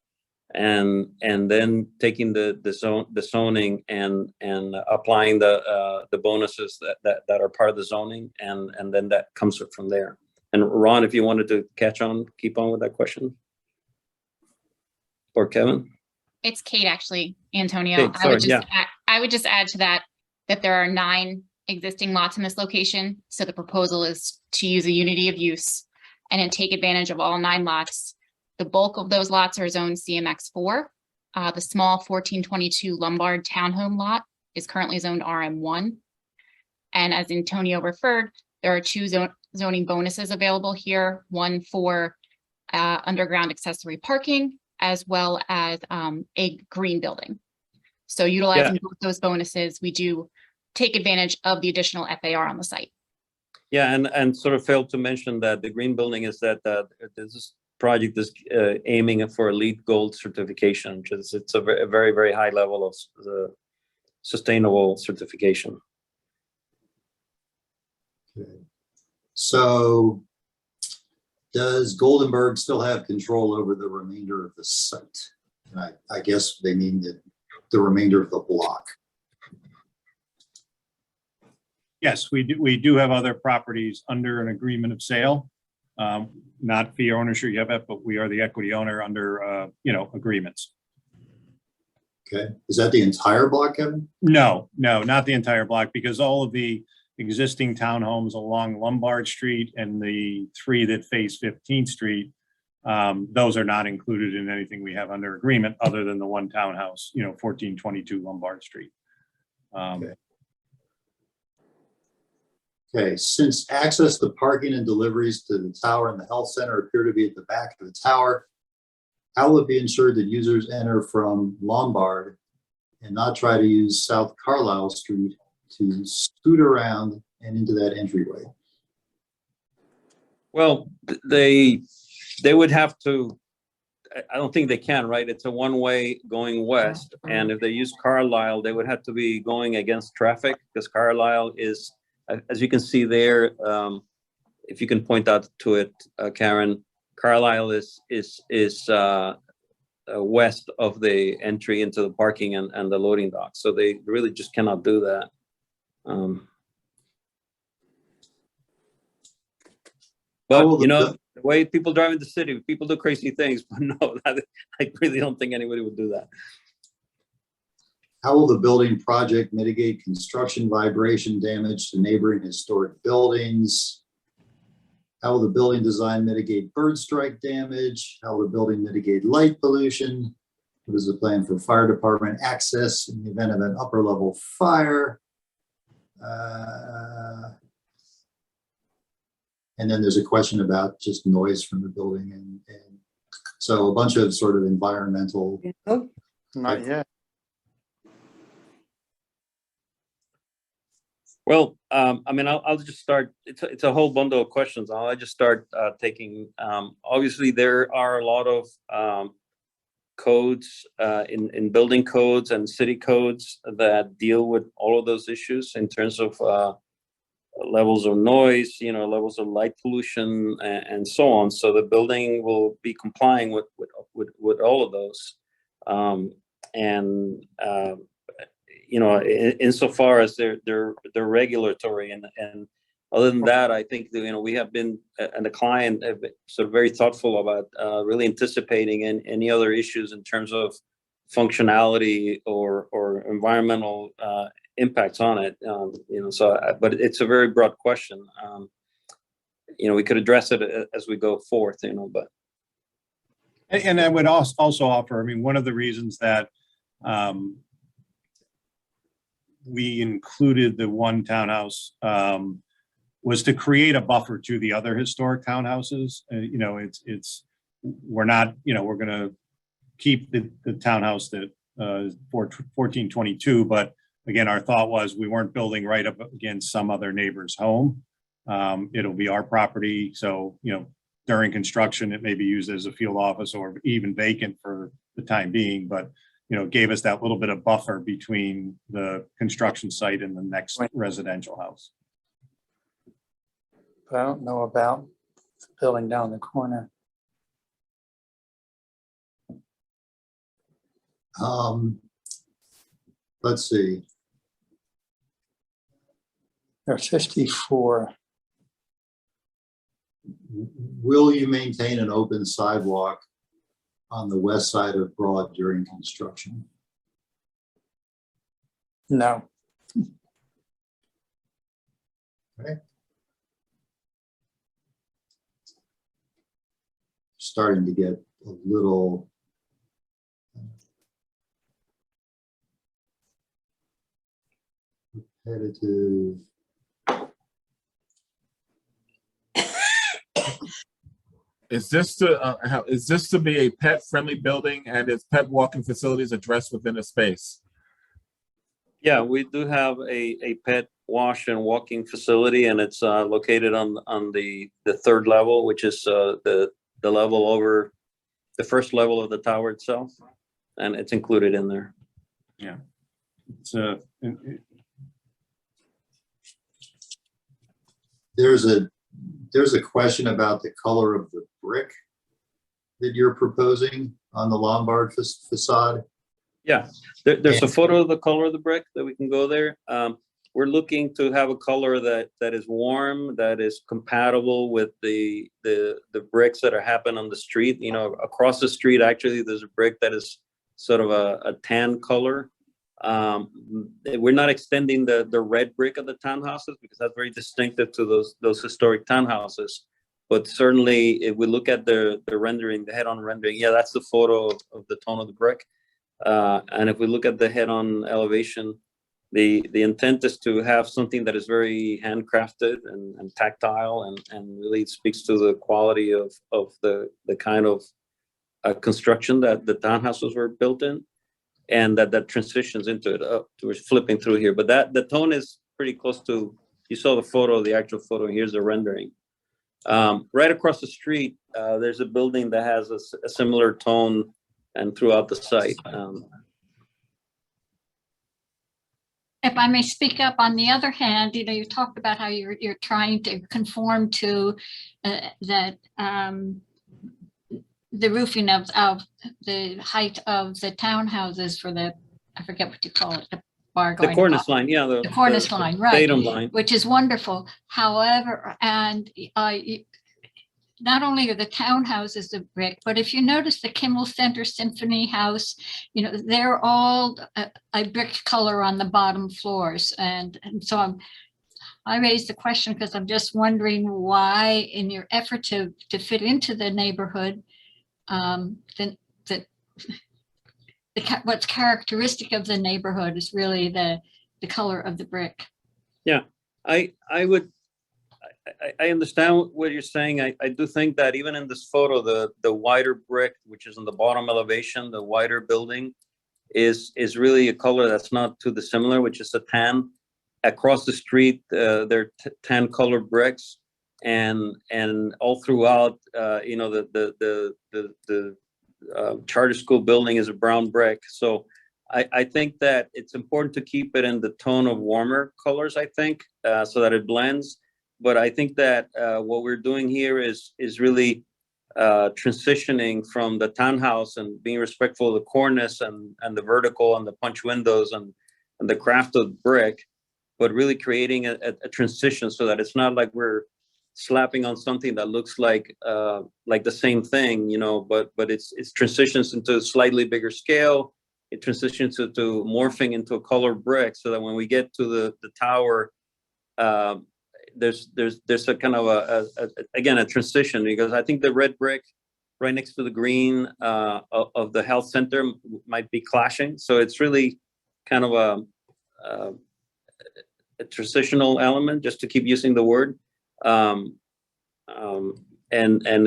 and then taking the zoning and applying the bonuses that are part of the zoning, and then that comes from there. And Ron, if you wanted to keep on with that question. or Kevin? It's Kate, actually, Antonio. Kate, I would sorry, just, I would just add to that, that there are 9 existing lots in this location. So the proposal is to use a unity of use and then take advantage of all 9 lots. The bulk of those lots are zoned CMX4. The small 1422 Lombard townhome lot is currently zoned RM1. And as Antonio referred, there are 2 zoning bonuses available here, one for underground accessory parking, as well as a green building. So utilizing both those bonuses, we do take advantage of the additional FAR on the site. Yeah, and sort of failed to mention that the green building is that this project is aiming for a LEED Gold certification, which is it's a very, very high level of sustainable certification. Okay. So does Goldenberg still have control over the remainder of the site? And I guess they mean the remainder of the block. Yes, we do have other properties under an agreement of sale. Not fee ownership yet, but we are the equity owner under, agreements. Okay. Is that the entire block, Kevin? No, not the entire block, because all of the existing townhomes along Lombard Street and the 3 that face 15th Street, those are not included in anything we have under agreement other than the one townhouse, 1422 Lombard Street. Okay. Okay, since access to parking and deliveries to the tower and the health center appear to be at the back of the tower, how will it be ensured that users enter from Lombard and not try to use South Carlisle Street to scoot around and into that entryway? Well, they would have to, I don't think they can, right? It's a one-way going west. And if they use Carlisle, they would have to be going against traffic, because Carlisle is, as you can see there, if you can point out to it, Karen, Carlisle is west of the entry into the parking and the loading dock. So they really just cannot do that. But the way people drive in the city, people do crazy things. But no, I really don't think anybody would do that. How will the building project mitigate construction vibration damage to neighboring historic buildings? How will the building design mitigate bird strike damage? How will the building mitigate light pollution? What is the plan for fire department access in the event of an upper level fire? And then there's a question about just noise from the building. And so a bunch of sort of environmental. Not yet. Well, I mean, I'll just start. It's a whole bundle of questions. I'll just start taking. Obviously, there are a lot of codes in building codes and city codes that deal with all of those issues in terms of levels of noise, levels of light pollution, and so on. So the building will be complying with all of those, insofar as they're regulatory, and other than that, I think that, we have been, and the client have been sort of very thoughtful about really anticipating any other issues in terms of functionality or environmental impacts on it. But it's a very broad question. We could address it as we go forth, but. And I would also offer, one of the reasons that we included the one townhouse was to create a buffer to the other historic townhouses. We're going to keep the townhouse that for 1422, but again, our thought was we weren't building right up against some other neighbor's home. It'll be our property. So, during construction, it may be used as a field office or even vacant for the time being, but gave us that little bit of buffer between the construction site and the next residential house. But I don't know about the building down the corner. Let's see. There's 54. Will you maintain an open sidewalk on the west side of Broad during construction? No. Starting to get a little repetitive. Is this to be a pet-friendly building, and is pet walking facilities addressed within the space? Yeah, we do have a pet wash and walking facility, and it's located on the third level, which is the level over the first level of the tower itself, and it's included in there. Yeah. It's There's a question about the color of the brick that you're proposing on the Lombard facade. Yeah, there's a photo of the color of the brick that we can go there. We're looking to have a color that is warm, that is compatible with the bricks that are happening on the street. You know, across the street, actually, there's a brick that is sort of a tan color. We're not extending the red brick of the townhouses because that's very distinctive to those historic townhouses. But certainly, if we look at the rendering, the head-on rendering, yeah, that's the photo of the tone of the brick. And if we look at the head-on elevation, the intent is to have something that is very handcrafted and tactile, and really speaks to the quality of the kind of construction that the townhouses were built in, and that transitions into it. We're flipping through here, but the tone is pretty close to. You saw the photo, the actual photo. Here's the rendering. Right across the street, there's a building that has a similar tone, and throughout the site. If I may speak up, on the other hand, you know, you talked about how you're trying to conform to the roofing of the height of the townhouses for the, I forget what you call it, the bar going The cornice up. line, yeah. The cornice line, right. Datum line. Which is wonderful. However, and not only are the townhouses of brick, but if you notice the Kimmel Center Symphony House, you know, they're all a brick color on the bottom floors. And so I raised the question because I'm just wondering why, in your effort to fit into the neighborhood, what's characteristic of the neighborhood is really the color of the brick. Yeah, I understand what you're saying. I do think that even in this photo, the wider brick, which is in the bottom elevation, the wider building is really a color that's not too dissimilar, which is a tan. Across the street, they're tan colored bricks, and all throughout, you know, the charter school building is a brown brick. So I think that it's important to keep it in the tone of warmer colors, I think, so that it blends. But I think that what we're doing here is really transitioning from the townhouse and being respectful of the cornice and the vertical and the punch windows and the craft of brick, but really creating a transition so that it's not like we're slapping on something that looks like the same thing, you know, but it's transitions into a slightly bigger scale. It transitions to morphing into a color brick so that when we get to the tower, there's a kind of again a transition, because I think the red brick right next to the green of the health center might be clashing. So it's really kind of a transitional element, just to keep using the word, and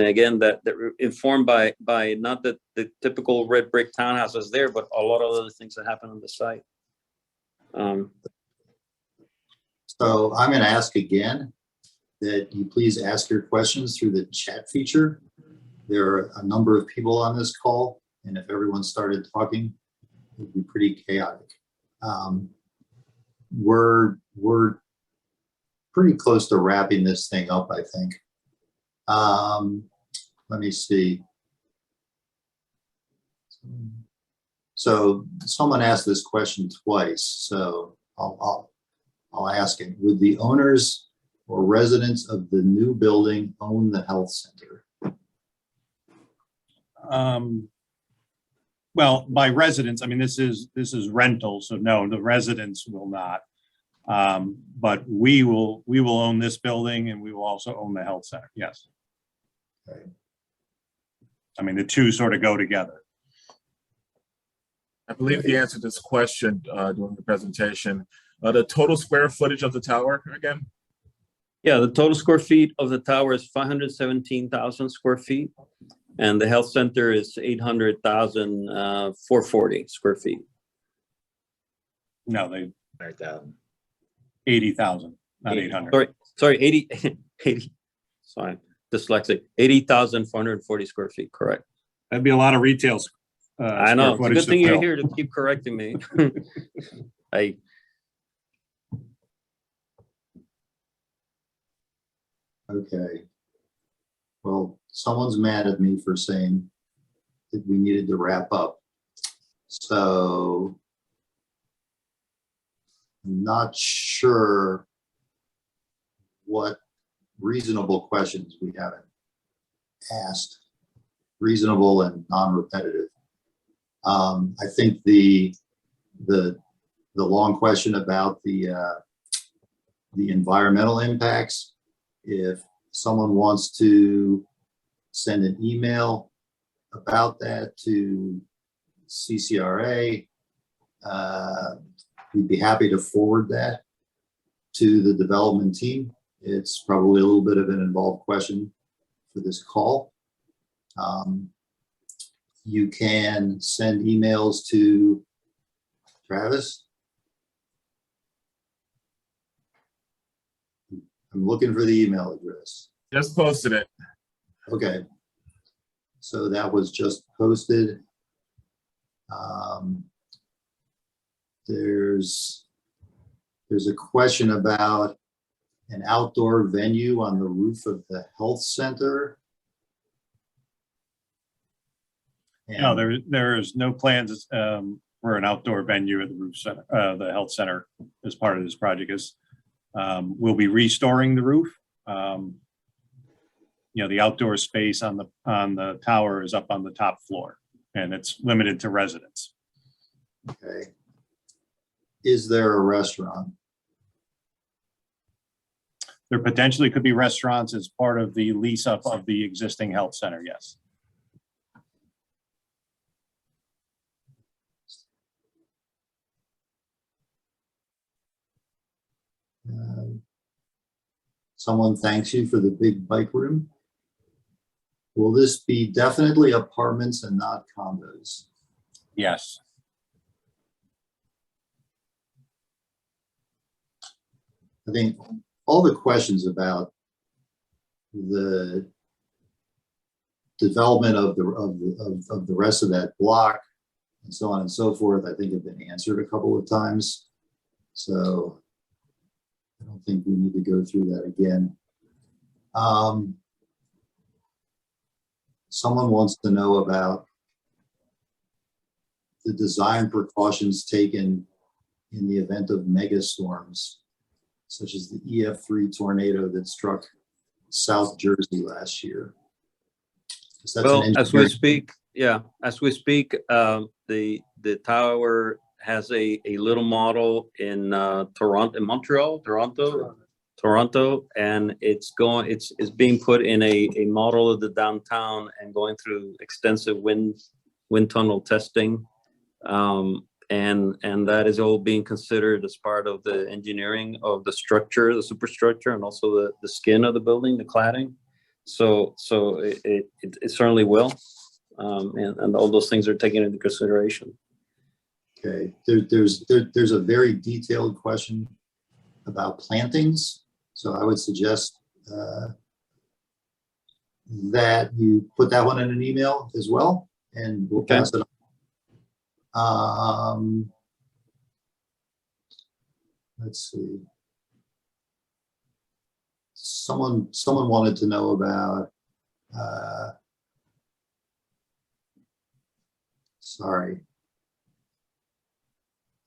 again that informed by not the typical red brick townhouses there, but a lot of other things that happen on the site. So I'm going to ask again that you please ask your questions through the chat feature. There are a number of people on this call, and if everyone started talking, it would be pretty chaotic. We're pretty close to wrapping this thing up, I think. Let me see. So someone asked this question twice, so I'll ask it. Would the owners or residents of the new building own the health center? Well, by residents, I mean, this is rental, so no, the residents will not. But we will own this building and we will also own the health center, yes. Okay. I mean, the two sort of go together. I believe the answer to this question during the presentation, the total square footage of the tower again? Yeah, the total square feet of the tower is 517,000 square feet. And the health center is 800,440 square feet. No, they 100,000. 80,000, not 800. Sorry, 80, sorry, dyslexic, 80,440 square feet, correct. That'd be a lot of retail. I know, it's a square good footage thing to you're fill. here to keep correcting me. Okay. Well, someone's mad at me for saying that we needed to wrap up. So I'm not sure what reasonable questions we haven't asked, reasonable and non-repetitive. I think the long question about the environmental impacts, if someone wants to send an email about that to CCRA, we'd be happy to forward that to the development team. It's probably a little bit of an involved question for this call. You can send emails to Travis. I'm looking for the email address. Just posted it. Okay. So that was just posted. There's a question about an outdoor venue on the roof of the health center. No, there is no plans for an outdoor venue at the roof center, the health center as part of this project. We'll be restoring the roof. You know, the outdoor space on the tower is up on the top floor and it's limited to residents. Okay. Is there a restaurant? There potentially could be restaurants as part of the lease up of the existing health center, yes. Someone thanks you for the big bike room. Will this be definitely apartments and not condos? Yes. I think all the questions about the development of the rest of that block and so on and so forth, I think have been answered a couple of times. So I don't think we need to go through that again. Someone wants to know about the design precautions taken in the event of mega storms, such as the EF3 tornado that struck South Jersey last year. Well, as we speak, the tower has a little model in Toronto, and it's being put in a model of the downtown and going through extensive wind tunnel testing. And that is all being considered as part of the engineering of the structure, the superstructure, and also the skin of the building, the cladding. So it certainly will, and all those things are taken into consideration. Okay, there's a very detailed question about plantings. So I would suggest that you put that one in an email as well, and we'll pass it on. Let's see. Someone wanted to know about, sorry,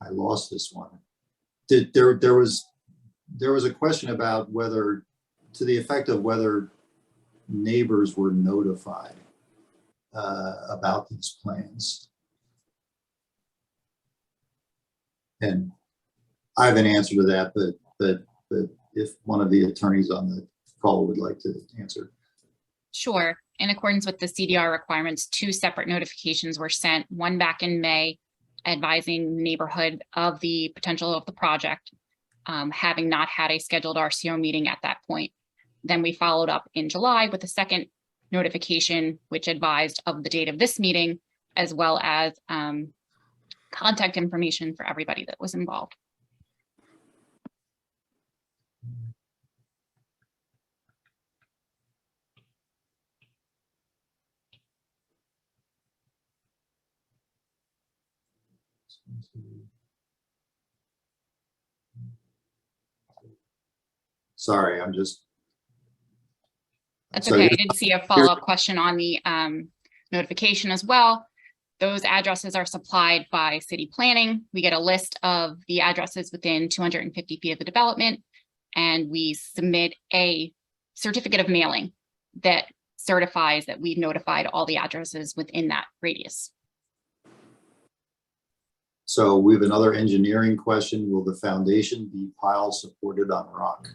I lost this one. There was a question about whether, to the effect of whether neighbors were notified about these plans. And I have an answer to that, but if one of the attorneys on the call would like to answer. Sure. In accordance with the CDR requirements, 2 separate notifications were sent, one back in May advising the neighborhood of the potential of the project, having not had a scheduled RCO meeting at that point. Then we followed up in July with a second notification, which advised of the date of this meeting, as well as contact information for everybody that was involved. Sorry, I'm just. That's So okay. I here's- did see a follow-up question on the notification as well. Those addresses are supplied by city planning. We get a list of the addresses within 250 feet of the development, and we submit a certificate of mailing that certifies that we've notified all the addresses within that radius. So we have another engineering question. Will the foundation be pile supported on rock?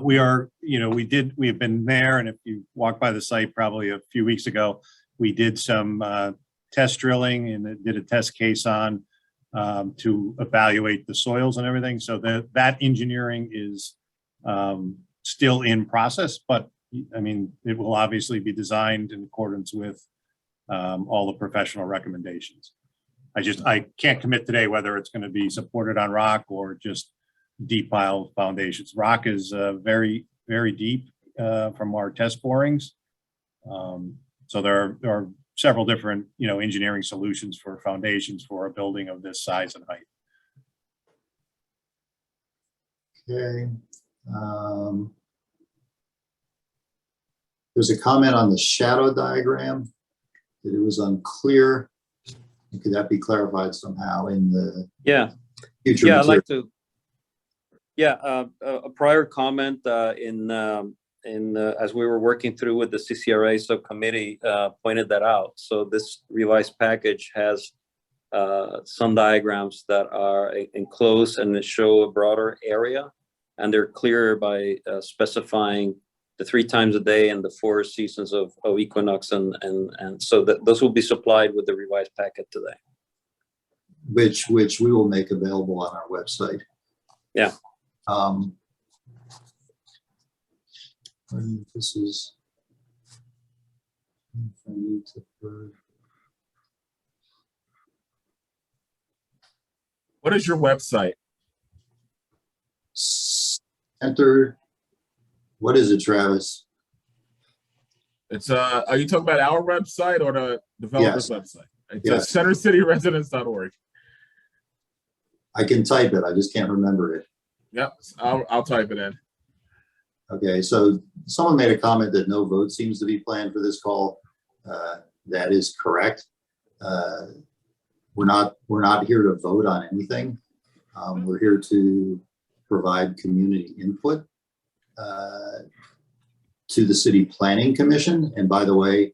We are, we have been there, and if you walk by the site probably a few weeks ago, we did some test drilling and did a test case on to evaluate the soils and everything. So that engineering is still in process, but I mean, it will obviously be designed in accordance with all the professional recommendations. I can't commit today whether it's going to be supported on rock or just deep pile foundations. Rock is very, very deep from our test borings. So there are several different, engineering solutions for foundations for a building of this size and height. Okay. There's a comment on the shadow diagram that it was unclear. Could that be clarified somehow in the future? Yeah, I'd like to. Yeah, a prior comment as we were working through with the CCRA subcommittee pointed that out. So this revised package has some diagrams that are enclosed and they show a broader area, and they're clearer by specifying the 3 times a day and the 4 seasons of equinox, and so that those will be supplied with the revised packet today. Which we will make available on our website. Yeah. This is. If I need to. What is your website? Enter. What is it, Travis? It's are you talking about our website or the developer's website? It's centercityresidents.org. I can type it. I just can't remember it. Yep, I'll type it in. Okay, so someone made a comment that no vote seems to be planned for this call. That is correct. We're not here to vote on anything. We're here to provide community input to the City Planning Commission. And by the way,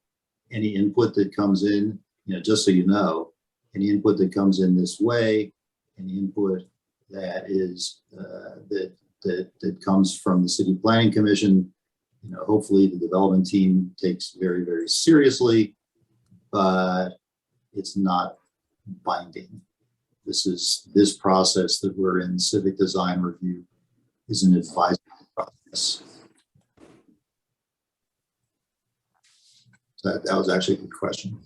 any input that comes in, just so you know, any input that comes in this way, any input that is that comes from the City Planning Commission, hopefully the development team takes very, very seriously, but it's not binding. This process that we're in, Civic Design Review, is an advisory process. So that was actually a good question.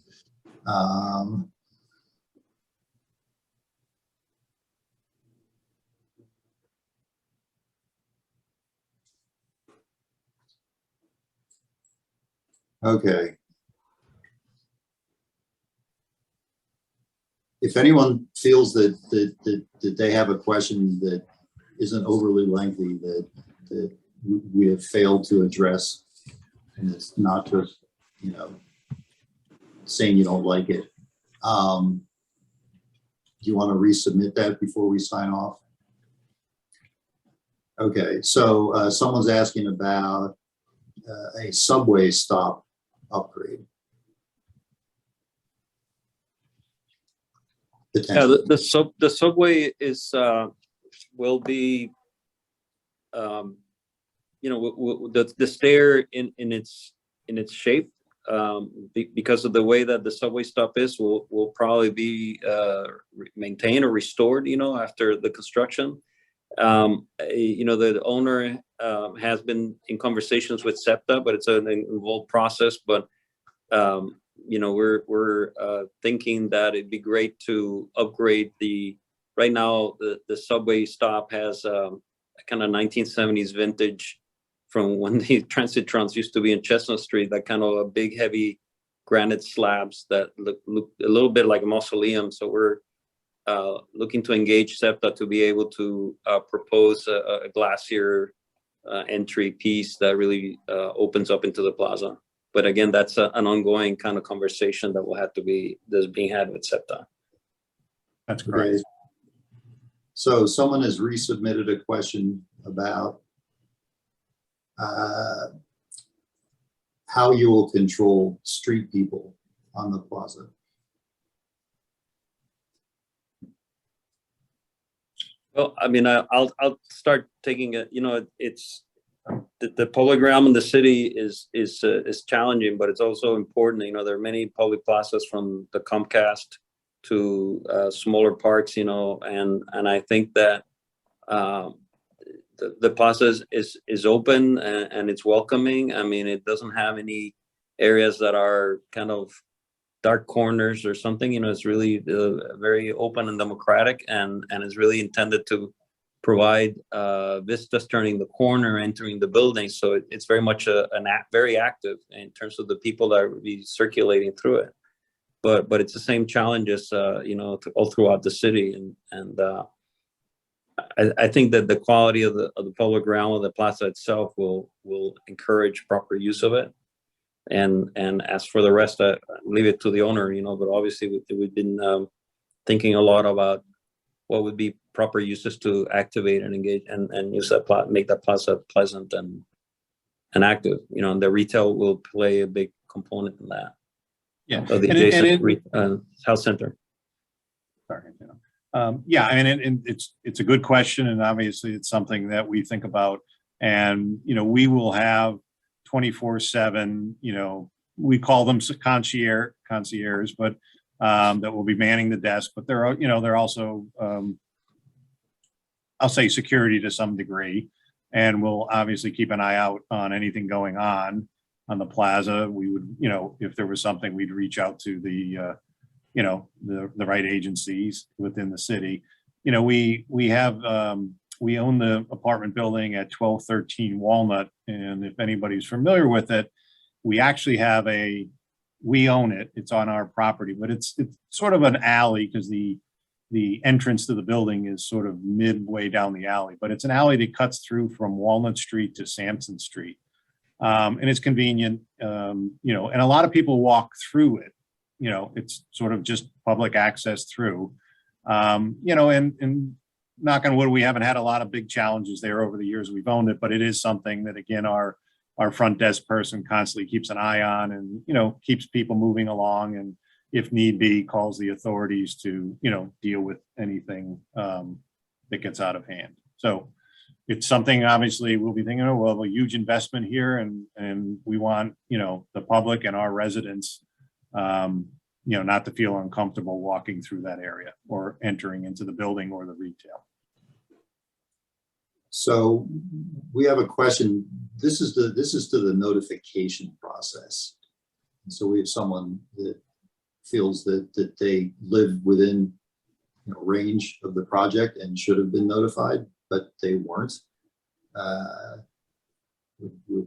Okay. If anyone feels that they have a question that isn't overly lengthy, that we have failed to address, and it's not just, saying you don't like it, do you want to resubmit that before we sign off? Okay, so someone's asking about a subway stop upgrade. Yeah, potentially. the subway is, will be, the stair in its shape, because of the way that the subway stop is, will probably be maintained or restored, after the construction. The owner has been in conversations with SEPTA, but it's an involved process. But we're thinking that it'd be great to upgrade right now the subway stop has a kind of 1970s vintage from when the Transitrons used to be in Chestnut Street, that kind of a big heavy granite slabs that look a little bit like a mausoleum. So we're looking to engage SEPTA to be able to propose a glacier entry piece that really opens up into the plaza. But again, that's an ongoing kind of conversation that will have to that's being had with SEPTA. That's correct. So someone has resubmitted a question about how you will control street people on the plaza. Well, I mean, I'll start taking it. It's the public realm in the city is challenging, but it's also important. There are many public plazas, from the Comcast to smaller parks. And I think that the plaza is open and it's welcoming. I mean, it doesn't have any areas that are kind of dark corners or something. It's really very open and democratic, and is really intended to provide vistas turning the corner, entering the building. So it's very much very active in terms of the people that will be circulating through it. But it's the same challenges, all throughout the city, and I think that the quality of the public realm of the plaza itself will encourage proper use of it. And as for the rest, I leave it to the owner, but obviously we've been thinking a lot about what would be proper uses to activate and engage and use that make that plaza pleasant and active, and the retail will play a big component in that. Yeah. Of the adjacent health center. Sorry. Yeah, I mean, it's a good question, and obviously it's something that we think about. And we will have 24/7. We call them concierge, but that will be manning the desk. But they're also, I'll say, security to some degree, and we'll obviously keep an eye out on anything going on the plaza. We would, if there was something, we'd reach out to the right agencies within the city. We own the apartment building at 1213 Walnut, and if anybody's familiar with it, we actually we own it. It's on our property, but it's sort of an alley, because the entrance to the building is sort of midway down the alley, but it's an alley that cuts through from Walnut Street to Sampson Street. And it's convenient, and a lot of people walk through it. It's sort of just public access through, and knock on wood, we haven't had a lot of big challenges there over the years we've owned it, but it is something that, again, our front desk person constantly keeps an eye on, and, keeps people moving along, and if need be, calls the authorities to, deal with anything that gets out of hand. So it's something, obviously, we'll be thinking, oh, well, a huge investment here, and we want, the public and our residents, not to feel uncomfortable walking through that area or entering into the building or the retail. So we have a question. This is to the notification process. And so we have someone that feels that they live within range of the project and should have been notified, but they weren't. Would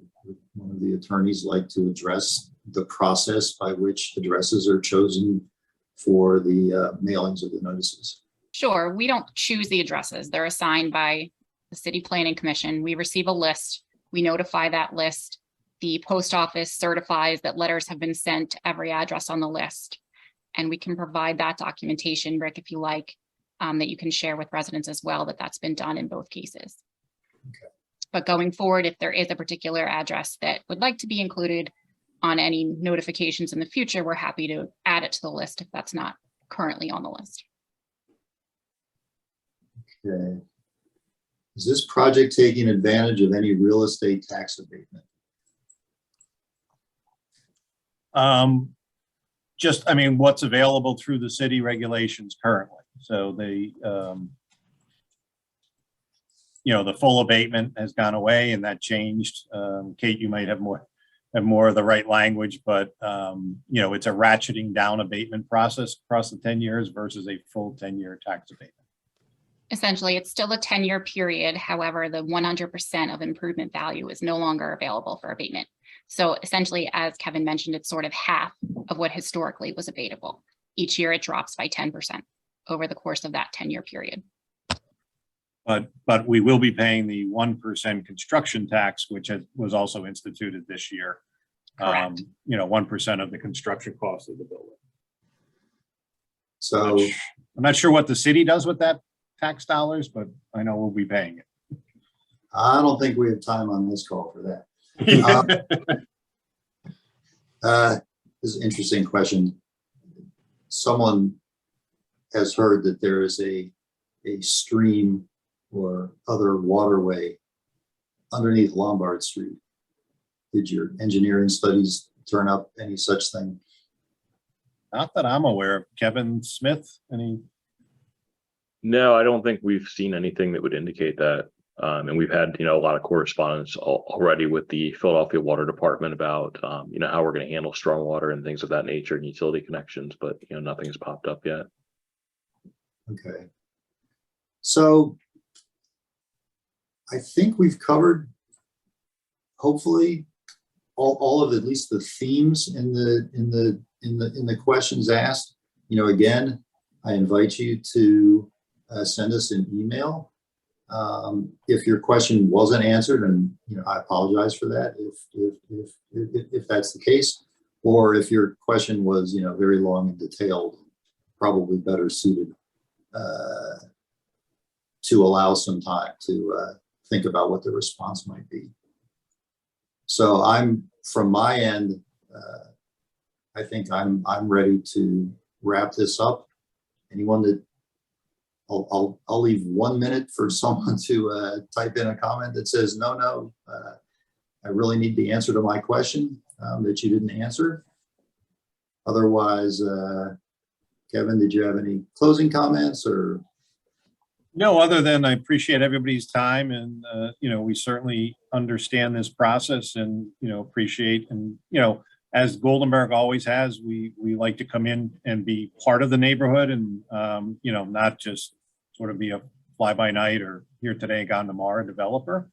one of the attorneys like to address the process by which addresses are chosen for the mailings of the notices? Sure, we don't choose the addresses. They're assigned by the City Planning Commission. We receive a list. We notify that list. The post office certifies that letters have been sent to every address on the list. And we can provide that documentation, Rick, if you like, that you can share with residents as well, that's been done in both cases. Okay. But going forward, if there is a particular address that would like to be included on any notifications in the future, we're happy to add it to the list if that's not currently on the list. Okay. Is this project taking advantage of any real estate tax abatement? Just, I mean, what's available through the city regulations currently. So they, you know, the full abatement has gone away and that changed. Kate, you might have more of the right language, but you know, it's a ratcheting down abatement process across the 10 years versus a full 10-year tax abatement. Essentially, it's still a 10-year period. However, the 100% of improvement value is no longer available for abatement. So essentially, as Kevin mentioned, it's sort of half of what historically was abatable. Each year it drops by 10% over the course of that 10-year period. But we will be paying the 1% construction tax, which was also instituted this year. Correct. You know, 1% of the construction cost of the building. So I'm not sure what the city does with that tax dollars, but I know we'll be paying it. I don't think we have time on this call for that. This is an interesting question. Someone has heard that there is a stream or other waterway underneath Lombard Street. Did your engineering studies turn up any such thing? Not that I'm aware of. Kevin Smith, any? No, I don't think we've seen anything that would indicate that. And we've had, you know, a lot of correspondence already with the Philadelphia Water Department about, you know, how we're going to handle stormwater and things of that nature and utility connections, but, you know, nothing has popped up yet. Okay. So I think we've covered, hopefully, all of at least the themes in the questions asked. You know, again, I invite you to send us an email if your question wasn't answered, and you know, I apologize for that if that's the case, or if your question was, you know, very long and detailed, probably better suited to allow some time to think about what the response might be. So from my end, I think I'm ready to wrap this up. Anyone that I'll leave 1 minute for someone to type in a comment that says, no, I really need the answer to my question that you didn't answer. Otherwise, Kevin, did you have any closing comments or? No, other than I appreciate everybody's time, and you know, we certainly understand this process, and you know, appreciate, and you know, as Goldenberg always has, we like to come in and be part of the neighborhood, and you know, not just sort of be a fly by night or here today, gone tomorrow developer.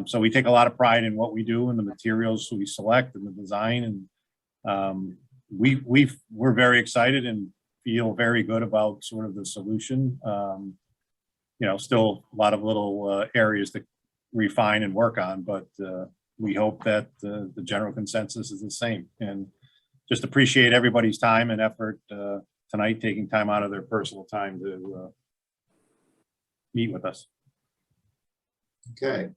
So we take a lot of pride in what we do and the materials we select and the design, and we're very excited and feel very good about sort of the solution. You know, still a lot of little areas to refine and work on, but we hope that the general consensus is the same, and just appreciate everybody's time and effort tonight, taking time out of their personal time to meet with us. Okay.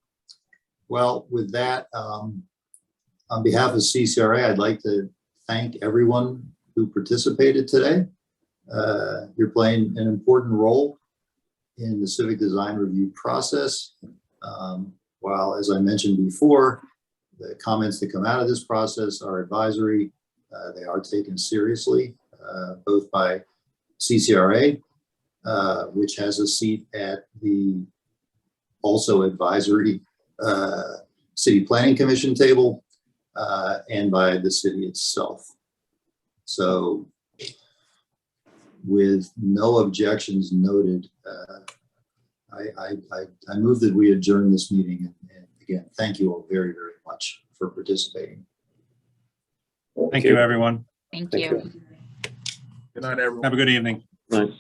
Well, with that, on behalf of CCRA, I'd like to thank everyone who participated today. You're playing an important role in the Civic Design Review process. While, as I mentioned before, the comments that come out of this process are advisory, they are taken seriously, both by CCRA, which has a seat at the also advisory City Planning Commission table, and by the city itself. So with no objections noted, I move that we adjourn this meeting, and again, thank you all very, very much for participating. Thank you, everyone. Thank you. Good night, everyone. Have a good evening. Right.